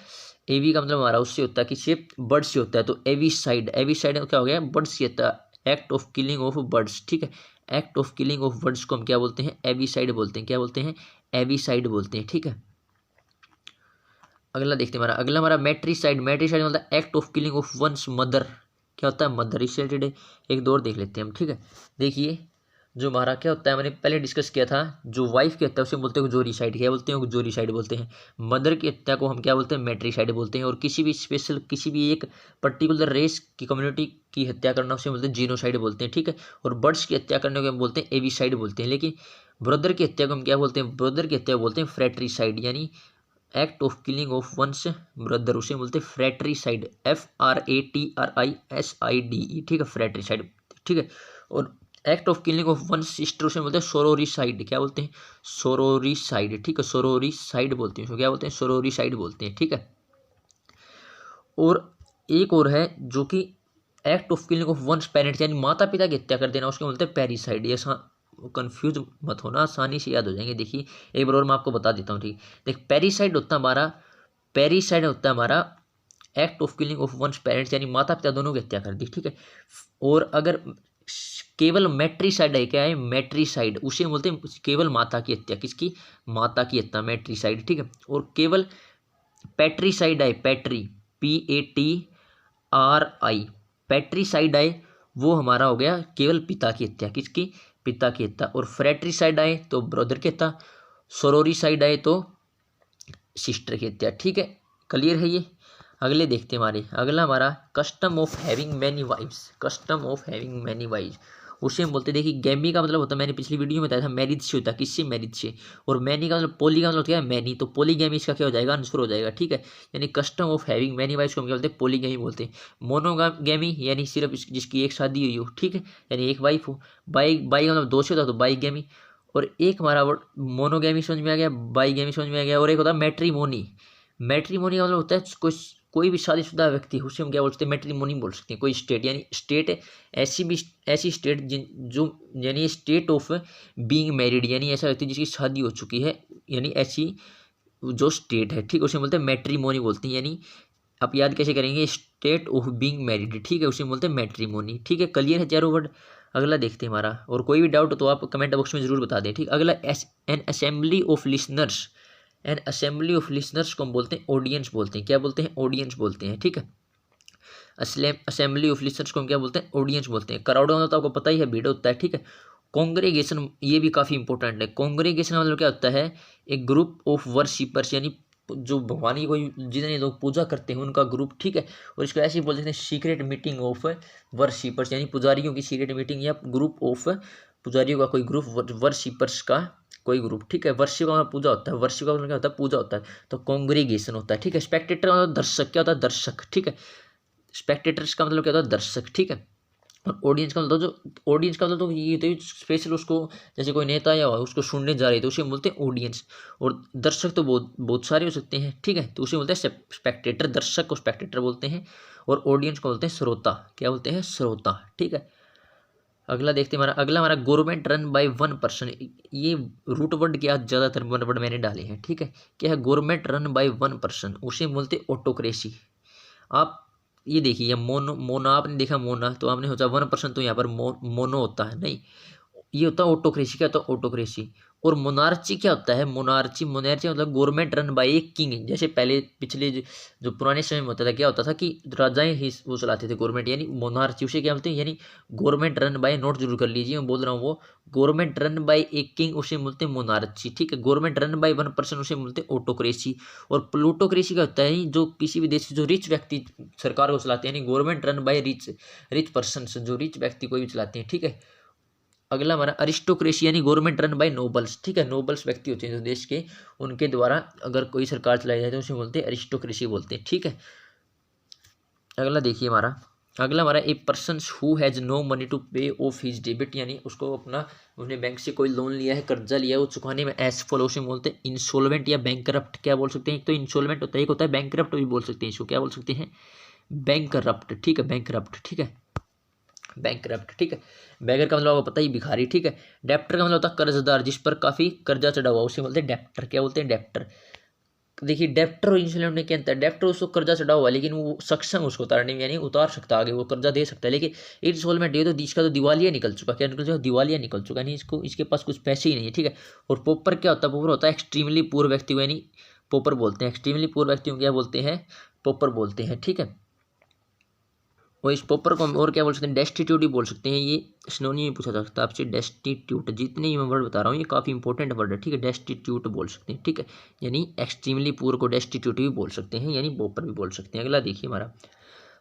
एवी का मतलब हमारा उससे होता है, किससे, बर्ड से होता है। तो एवीसाइड, एवीसाइड क्या हो गया, बर्ड से होता है, act of killing of birds, ठीक है। Act of killing of birds को हम क्या बोलते हैं, एवीसाइड बोलते हैं, क्या बोलते हैं, एवीसाइड बोलते हैं, ठीक है। अगला देखते हैं हमारा, अगला हमारा मैट्रीसाइड। मैट्रीसाइड मतलब act of killing of one's mother, क्या होता है, मदर से रिलेटेड है। एक दो और देख लेते हैं हम, ठीक है। देखिए जो हमारा क्या होता है, मैंने पहले डिस्कस किया था, जो वाइफ की हत्या उसे बोलते हैं उगजोरीसाइड, क्या बोलते हैं, उगजोरीसाइड बोलते हैं। मदर की हत्या को हम क्या बोलते हैं, मैट्रीसाइड बोलते हैं। और किसी भी स्पेशल, किसी भी एक पर्टिकुलर रेस की कम्युनिटी की हत्या करना उसे बोलते हैं जीनोसाइड बोलते हैं, ठीक है। और बर्ड्स की हत्या करने को हम बोलते हैं एवीसाइड बोलते हैं। लेकिन ब्रदर की हत्या को हम क्या बोलते हैं, ब्रदर की हत्या को बोलते हैं फ्रैट्रीसाइड, यानी act of killing of one's brother उसे बोलते हैं फ्रैट्रीसाइड, FRATRISIDE, ठीक है, फ्रैट्रीसाइड, ठीक है। और act of killing of one sister उसे बोलते हैं सोरोरीसाइड, क्या बोलते हैं, सोरोरीसाइड, ठीक है, सोरोरीसाइड बोलते हैं, क्या बोलते हैं, सोरोरीसाइड बोलते हैं, ठीक है। और एक और है जो कि act of killing of one's parents, यानी माता पिता की हत्या कर देना, उसको बोलते हैं पैरिसाइड। ये कंफ्यूज मत होना, आसानी से याद हो जाएंगे। देखिए एक बार और मैं आपको बता देता हूँ, ठीक। देख पैरिसाइड होता है हमारा, पैरिसाइड होता है हमारा act of killing of one's parents, यानी माता पिता दोनों की हत्या कर दी, ठीक है। और अगर केवल मैट्रीसाइड है, क्या है, मैट्रीसाइड, उसे बोलते हैं केवल माता की हत्या, किसकी, माता की हत्या, मैट्रीसाइड, ठीक है। और केवल पैट्रीसाइड है, पैट्री, PATRI, पैट्रीसाइड आए वो हमारा हो गया केवल पिता की हत्या, किसकी, पिता की हत्या। और फ्रैट्रीसाइड आए तो ब्रदर की हत्या, सोरोरीसाइड आए तो सिस्टर की हत्या, ठीक है। क्लियर है ये। अगले देखते हैं हमारे, अगला हमारा custom of having many wives. Custom of having many wives उसे हम बोलते हैं, देखिए गैमी का मतलब होता है, मैंने पिछली वीडियो में बताया था, मैरिज से होता है, किससे, मैरिज से। और मैनी का मतलब, पोली का मतलब क्या है, मैनी, तो पोलीगैमी इसका क्या हो जाएगा, आंसर हो जाएगा, ठीक है। यानी custom of having many wives को हम क्या बोलते हैं, पोलीगैमी बोलते हैं। मोनोगैमी यानी सिर्फ जिसकी एक शादी हुई हो, ठीक है, यानी एक वाइफ हो। बाई बाई का मतलब दो से होता है, तो बाईगैमी। और एक हमारा वर्ड मोनोगैमी समझ में आ गया, बाईगैमी समझ में आ गया, और एक होता है मैट्रीमोनी। मैट्रीमोनी का मतलब होता है कोई भी शादीशुदा व्यक्ति, उसे हम क्या बोल सकते हैं, मैट्रीमोनी बोल सकते हैं। कोई स्टेट, यानी स्टेट ऐसी स्टेट जो, यानी स्टेट ऑफ बीइंग मैरिड, यानी ऐसा व्यक्ति जिसकी शादी हो चुकी है, यानी ऐसी जो स्टेट है, ठीक, उसे बोलते हैं मैट्रीमोनी बोलते हैं। यानी आप याद कैसे करेंगे, स्टेट ऑफ बीइंग मैरिड, ठीक है, उसे बोलते हैं मैट्रीमोनी, ठीक है। क्लियर है चारों वर्ड। अगला देखते हैं हमारा, और कोई भी डाउट हो तो आप कमेंट बॉक्स में जरूर बता दें, ठीक। अगला N assembly of listeners. N assembly of listeners को हम बोलते हैं ऑडियंस बोलते हैं, क्या बोलते हैं, ऑडियंस बोलते हैं, ठीक है। असेंबली ऑफ लिसनर्स को हम क्या बोलते हैं, ऑडियंस बोलते हैं। क्राउड होता है, आपको पता ही है, भीड़ होता है, ठीक है। कॉन्ग्रेगेशन, ये भी काफ़ी इंपॉर्टेंट है। कॉन्ग्रेगेशन मतलब क्या होता है, एक ग्रुप ऑफ वर्शिपर्स, यानी जो भगवान की कोई जितने लोग पूजा करते हैं उनका ग्रुप, ठीक है। और इसको ऐसे ही बोल सकते हैं सीक्रेट मीटिंग ऑफ वर्शिपर्स, यानी पुजारियों की सीक्रेट मीटिंग, या ग्रुप ऑफ पुजारियों का कोई ग्रुप, वर्शिपर्स का कोई ग्रुप, ठीक है। वर्शिप का मतलब पूजा होता है, वर्शिप का मतलब क्या होता है, पूजा होता है। तो कॉन्ग्रेगेशन होता है, ठीक है। स्पेक्टेटर मतलब दर्शक, क्या होता है, दर्शक, ठीक है। स्पेक्टेटर्स का मतलब क्या होता है, दर्शक, ठीक है। और ऑडियंस का मतलब, जो ऑडियंस का मतलब तो ये होता है स्पेशल, उसको जैसे कोई नेता या उसको सुनने जा रहे हैं तो उसे बोलते हैं ऑडियंस। और दर्शक तो बहुत बहुत सारे हो सकते हैं, ठीक है, तो उसे बोलते हैं स्पेक्टेटर, दर्शक को स्पेक्टेटर बोलते हैं। और ऑडियंस को बोलते हैं श्रोता, क्या बोलते हैं, श्रोता, ठीक है। अगला देखते हैं हमारा, अगला हमारा government run by one person. ये रूट वर्ड के आज ज़्यादातर वर्ड मैंने डाले हैं, ठीक है। क्या है, government run by one person, उसे बोलते हैं ऑटोक्रेसी। आप ये देखिए, मोना आपने देखा, मोना तो आपने सोचा 1% तो यहाँ पर मोनो होता है, नहीं, ये होता है ऑटोक्रेसी। क्या होता है, ऑटोक्रेसी। और मोनार्ची क्या होता है, मोनार्ची मतलब government run by a king. जैसे पहले पिछले जो पुराने समय में होता था, क्या होता था कि राजाएं ही वो चलाते थे गवर्नमेंट, यानी मोनार्ची उसे क्या बोलते हैं, यानी गवर्नमेंट रन बाय, नोट जरूर कर लीजिए मैं बोल रहा हूँ वो, government run by a king उसे बोलते हैं मोनार्ची, ठीक है। गवर्नमेंट रन बाय 1% उसे बोलते हैं ऑटोक्रेसी। और प्लूटोक्रेसी का होता है जो किसी भी देश के जो रिच व्यक्ति सरकार को चलाते हैं, यानी government run by rich person, जो रिच व्यक्ति कोई भी चलाते हैं, ठीक है। अगला हमारा अरिस्टोक्रेसी यानी गवर्नमेंट रन बाय नोबल्स, ठीक है, नोबल्स व्यक्ति होते हैं जो देश के, उनके द्वारा अगर कोई सरकार चलाई जाए तो उसे बोलते हैं अरिस्टोक्रेसी बोलते हैं, ठीक है। अगला देखिए हमारा a person who has no money to pay off his debit, यानी उसको अपना, उसने बैंक से कोई लोन लिया है, कर्जा लिया है, वो चुकाने में असफल, उसे बोलते हैं इंसॉल्वेंट या बैंकरप्ट, क्या बोल सकते हैं, एक तो इंसॉल्वेंट होता है, एक होता है बैंकरप्ट भी बोल सकते हैं इसको, क्या बोल सकते हैं, बैंकरप्ट, ठीक है, बैंकरप्ट, ठीक है, बैंकरप्ट, ठीक है। बेगर का मतलब आपको पता ही, भिखारी, ठीक है। डेप्टर का मतलब होता है कर्जदार, जिस पर काफी कर्जा चढ़ा हुआ, उसे बोलते हैं डेप्टर, क्या बोलते हैं, डेप्टर। देखिए डेप्टर और इंसॉल्वेंट में क्या अंतर है, डेप्टर उसको कर्जा चढ़ा हुआ लेकिन वो सक्षम उसको उतारने में, यानी उतार सकता है आगे, वो कर्जा दे सकता है, लेकिन इंसॉल्वेंट ये तो इसका तो दिवालिया निकल चुका, क्या निकल चुका, दिवालिया निकल चुका, यानी इसको, इसके पास कुछ पैसे ही नहीं है, ठीक है। और पोपर क्या होता है, पोपर होता है एक्सट्रीमली पुअर व्यक्ति को, यानी पोपर बोलते हैं, एक्सट्रीमली पुअर व्यक्ति को क्या बोलते हैं, पोपर बोलते हैं, ठीक है। और इस पोपर को हम और क्या बोल सकते हैं, डेस्टिट्यूट ही बोल सकते हैं, ये सिनोनिम में पूछा जा सकता है आपसे, डेस्टिट्यूट, जितने ही मैं वर्ड बता रहा हूँ ये काफ़ी इंपॉर्टेंट वर्ड है, ठीक है, डेस्टिट्यूट बोल सकते हैं, ठीक है, यानी एक्सट्रीमली पुअर को डेस्टिट्यूट भी बोल सकते हैं, यानी पोपर भी बोल सकते हैं। अगला देखिए हमारा,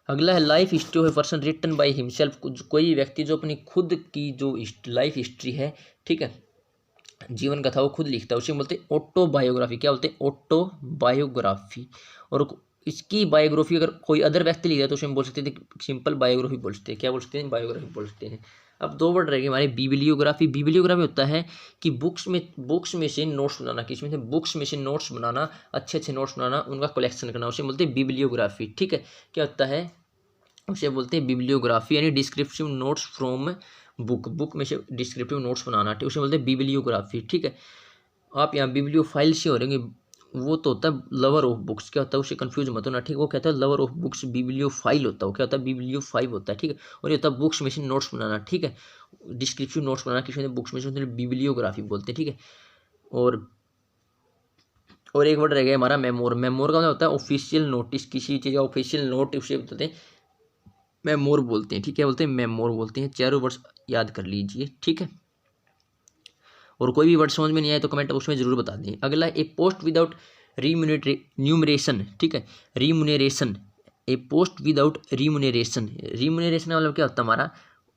अगला है life history of a person written by himself, कोई व्यक्ति जो अपनी खुद की जो लाइफ हिस्ट्री है, ठीक है, जीवन कथा वो खुद लिखता है, उसे बोलते हैं ऑटोबायोग्राफी, क्या बोलते हैं, ऑटोबायोग्राफी। और इसकी बायोग्राफी अगर कोई अदर व्यक्ति लिखता है तो उसे हम बोल सकते हैं सिंपल बायोग्राफी बोल सकते हैं, क्या बोल सकते हैं, बायोग्राफी बोल सकते हैं। अब दो वर्ड रहेंगे हमारे, बिब्लियोग्राफी। बिब्लियोग्राफी होता है कि बुक्स में से नोट्स बनाना, किसमें से, बुक्स में से नोट्स बनाना, अच्छे अच्छे नोट्स बनाना, उनका कलेक्शन करना, उसे बोलते हैं बिब्लियोग्राफी, ठीक है। क्या होता है, उसे बोलते हैं बिब्लियोग्राफी, यानी डिस्क्रिप्टिव नोट्स फ्रॉम बुक में से डिस्क्रिप्टिव नोट्स बनाना, ठीक, उसे बोलते हैं बिब्लियोग्राफी, ठीक है। आप यहाँ बिब्लियोफाइल से हो रहेंगे, वो तो होता है लवर ऑफ बुक्स, क्या होता है, उसे कंफ्यूज मत होना, ठीक, वो कहता है लवर ऑफ बुक्स, बिब्लियोफाइल होता है, क्या होता है, बिब्लियोफाइल होता है, ठीक है। और ये होता है बुक्स में से नोट्स बनाना, ठीक है, डिस्क्रिप्टिव नोट्स बनाना, किसी बुक्स में से बिब्लियोग्राफी बोलते हैं, ठीक है। और एक वर्ड रह गया हमारा मेमोर। मेमोर का मतलब होता है ऑफिशियल नोटिस, किसी चीज़ का ऑफिशियल नोट, उसे बोलते हैं मेमोर बोलते हैं, ठीक है, बोलते हैं मेमोर बोलते हैं। चारों वर्ड्स याद कर लीजिए, ठीक है। और कोई भी वर्ड समझ में नहीं आए तो कमेंट बॉक्स में जरूर बता दें। अगला, ए पोस्ट विदाउट रीम्यूनरेशन, ठीक है, रीम्यूनरेशन, ए पोस्ट विदाउट रीम्यूनरेशन। रीम्यूनरेशन का मतलब क्या होता है हमारा,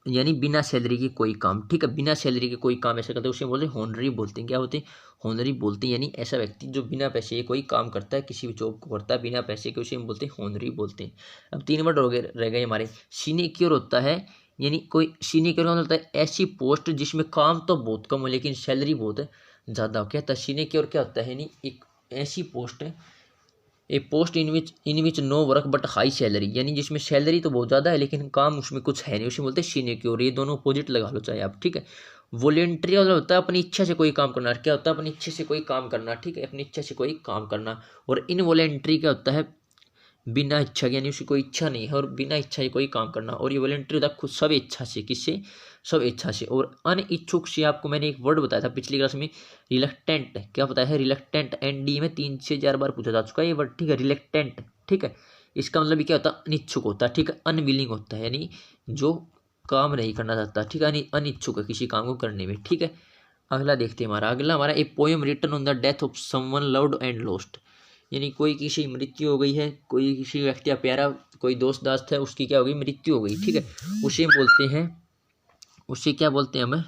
यानी बिना सैलरी के कोई काम, ठीक है, बिना सैलरी के कोई काम ऐसा करते हैं उसे बोलते हैं हॉनरी बोलते हैं, क्या होते हैं, हॉनरी बोलते हैं, यानी ऐसा व्यक्ति जो बिना पैसे के कोई काम करता है, किसी भी जॉब को करता है बिना पैसे के, उसे हम बोलते हैं हॉनरी बोलते हैं। अब तीन वर्ड रह गए हमारे, सिनेक्योर होता है, यानी कोई सिनेक्योर का मतलब होता है ऐसी पोस्ट जिसमें काम तो बहुत कम हो लेकिन सैलरी बहुत ज़्यादा हो, क्या होता है, सिनेक्योर क्या होता है, यानी एक ऐसी पोस्ट है, a post in which no work but high salary, यानी जिसमें सैलरी तो बहुत ज़्यादा है लेकिन काम उसमें कुछ है नहीं, उसे बोलते हैं सिनेक्योर। ये दोनों अपोजिट लगा लो चाहे आप, ठीक है। वॉलेंट्री वाला होता है अपनी इच्छा से कोई काम करना, क्या होता है, अपनी इच्छा से कोई काम करना, ठीक है, अपनी इच्छा से कोई काम करना। और इनवॉलेंट्री क्या होता है, बिना इच्छा के, यानी उसकी कोई इच्छा नहीं है और बिना इच्छा से कोई काम करना। और ये वॉलेंट्री होता है खुद सब इच्छा से, किससे, सब इच्छा से। और अनिच्छुक से आपको मैंने एक वर्ड बताया था पिछली क्लास में, रिलक्टेंट, क्या बताया है, रिलक्टेंट, एनडी में 3 से 4 बार पूछा जा चुका है ये वर्ड, ठीक है, रिलक्टेंट, ठीक है। इसका मतलब क्या होता है, अनिच्छुक होता है, ठीक है, अनविलिंग होता है, यानी जो काम नहीं करना चाहता, ठीक है, अनिच्छुक है किसी काम को करने में, ठीक है। अगला देखते हैं अगला हमारा a poem written on the death of someone loved and lost, यानी कोई किसी मृत्यु हो गई है, कोई किसी व्यक्ति का प्यारा कोई दोस्त दास्त है, उसकी क्या हो गई, मृत्यु हो गई, ठीक है, उसे बोलते हैं, उसे क्या बोलते हैं हमें,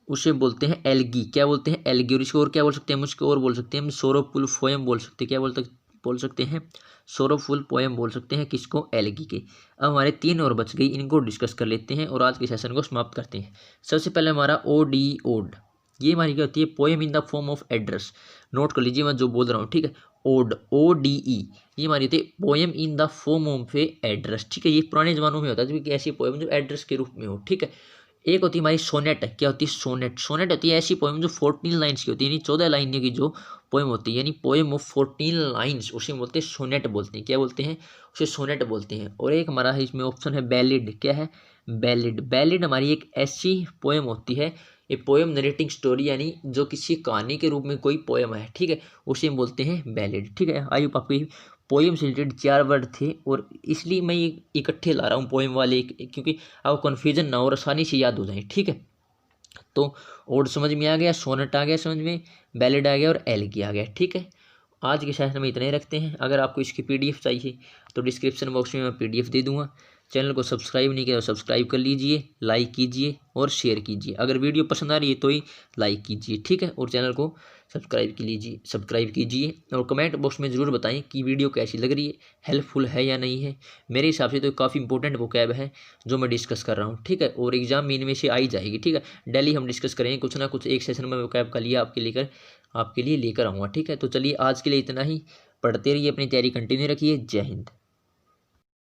उसे बोलते हैं एल्गी, क्या बोलते हैं, एल्गी। और इसको और क्या बोल सकते हैं, उसको और बोल सकते हैं हम सोरोफुल पोएम बोल सकते हैं, क्या बोल सकते हैं, सोरोफुल पोएम बोल सकते हैं, किसको, एल्गी के। अब हमारे 3 और बच गई, इनको डिस्कस कर लेते हैं और आज के सेशन को समाप्त करते हैं। सबसे पहले हमारा ओडी ओड, ये हमारी क्या होती है, poem in the form of address, note कर लीजिए मैं जो बोल रहा हूँ, ठीक है, ओड, ODE, ये हमारी होती है poem in the form of address, ठीक है। ये पुराने जमानों में होता है क्योंकि ऐसी पोएम जो एड्रेस के रूप में हो, ठीक है। एक होती है हमारी सोनेट, क्या होती है, सोनेट। सोनेट होती है ऐसी पोएम जो 14 लाइन्स की होती है, यानी 14 लाइन की जो पोएम होती है, यानी पोएम ऑफ 14 लाइन्स, उसे बोलते हैं सोनेट बोलते हैं, क्या बोलते हैं, उसे सोनेट बोलते हैं। और एक हमारा इसमें ऑप्शन है बैलिड, क्या है, बैलिड। बैलिड हमारी एक ऐसी पोएम होती है, ये पोएम नरेटिंग स्टोरी, यानी जो किसी कहानी के रूप में कोई पोएम है, ठीक है, उसे हम बोलते हैं बैलिड, ठीक है। आई होप आपको पोएम से रिलेटेड 4 वर्ड थे और इसलिए मैं ये इकट्ठे ला रहा हूँ पोएम वाले, क्योंकि आपको कन्फ्यूजन ना हो और आसानी से याद हो जाए, ठीक है। तो ओड समझ में आ गया, सोनेट आ गया समझ में, बैलेड आ गया और एल्गी आ गया, ठीक है। आज के सेशन में इतने ही रखते हैं। अगर आपको इसकी PDF चाहिए तो डिस्क्रिप्शन बॉक्स में मैं PDF दे दूँगा, चैनल को सब्सक्राइब नहीं किया तो सब्सक्राइब कर लीजिए, लाइक कीजिए और शेयर कीजिए। अगर वीडियो पसंद आ रही है तो ही लाइक कीजिए, ठीक है, और चैनल को सब्सक्राइब कीजिए और कमेंट बॉक्स में ज़रूर बताएं कि वीडियो कैसी लग रही है, हेल्पफुल है या नहीं है। मेरे हिसाब से तो काफ़ी इंपॉर्टेंट वोकैब है जो मैं डिस्कस कर रहा हूँ, ठीक है, और एग्जाम में इनमें से आई जाएगी, ठीक है। डेली हम डिस्कस करेंगे, कुछ ना कुछ एक सेशन में वोकैब का लिया आपके लिए लेकर आऊँगा, ठीक है। तो चलिए आज के लिए इतना ही, पढ़ते रहिए, अपनी तैयारी कंटिन्यू रखिए। जय हिंद।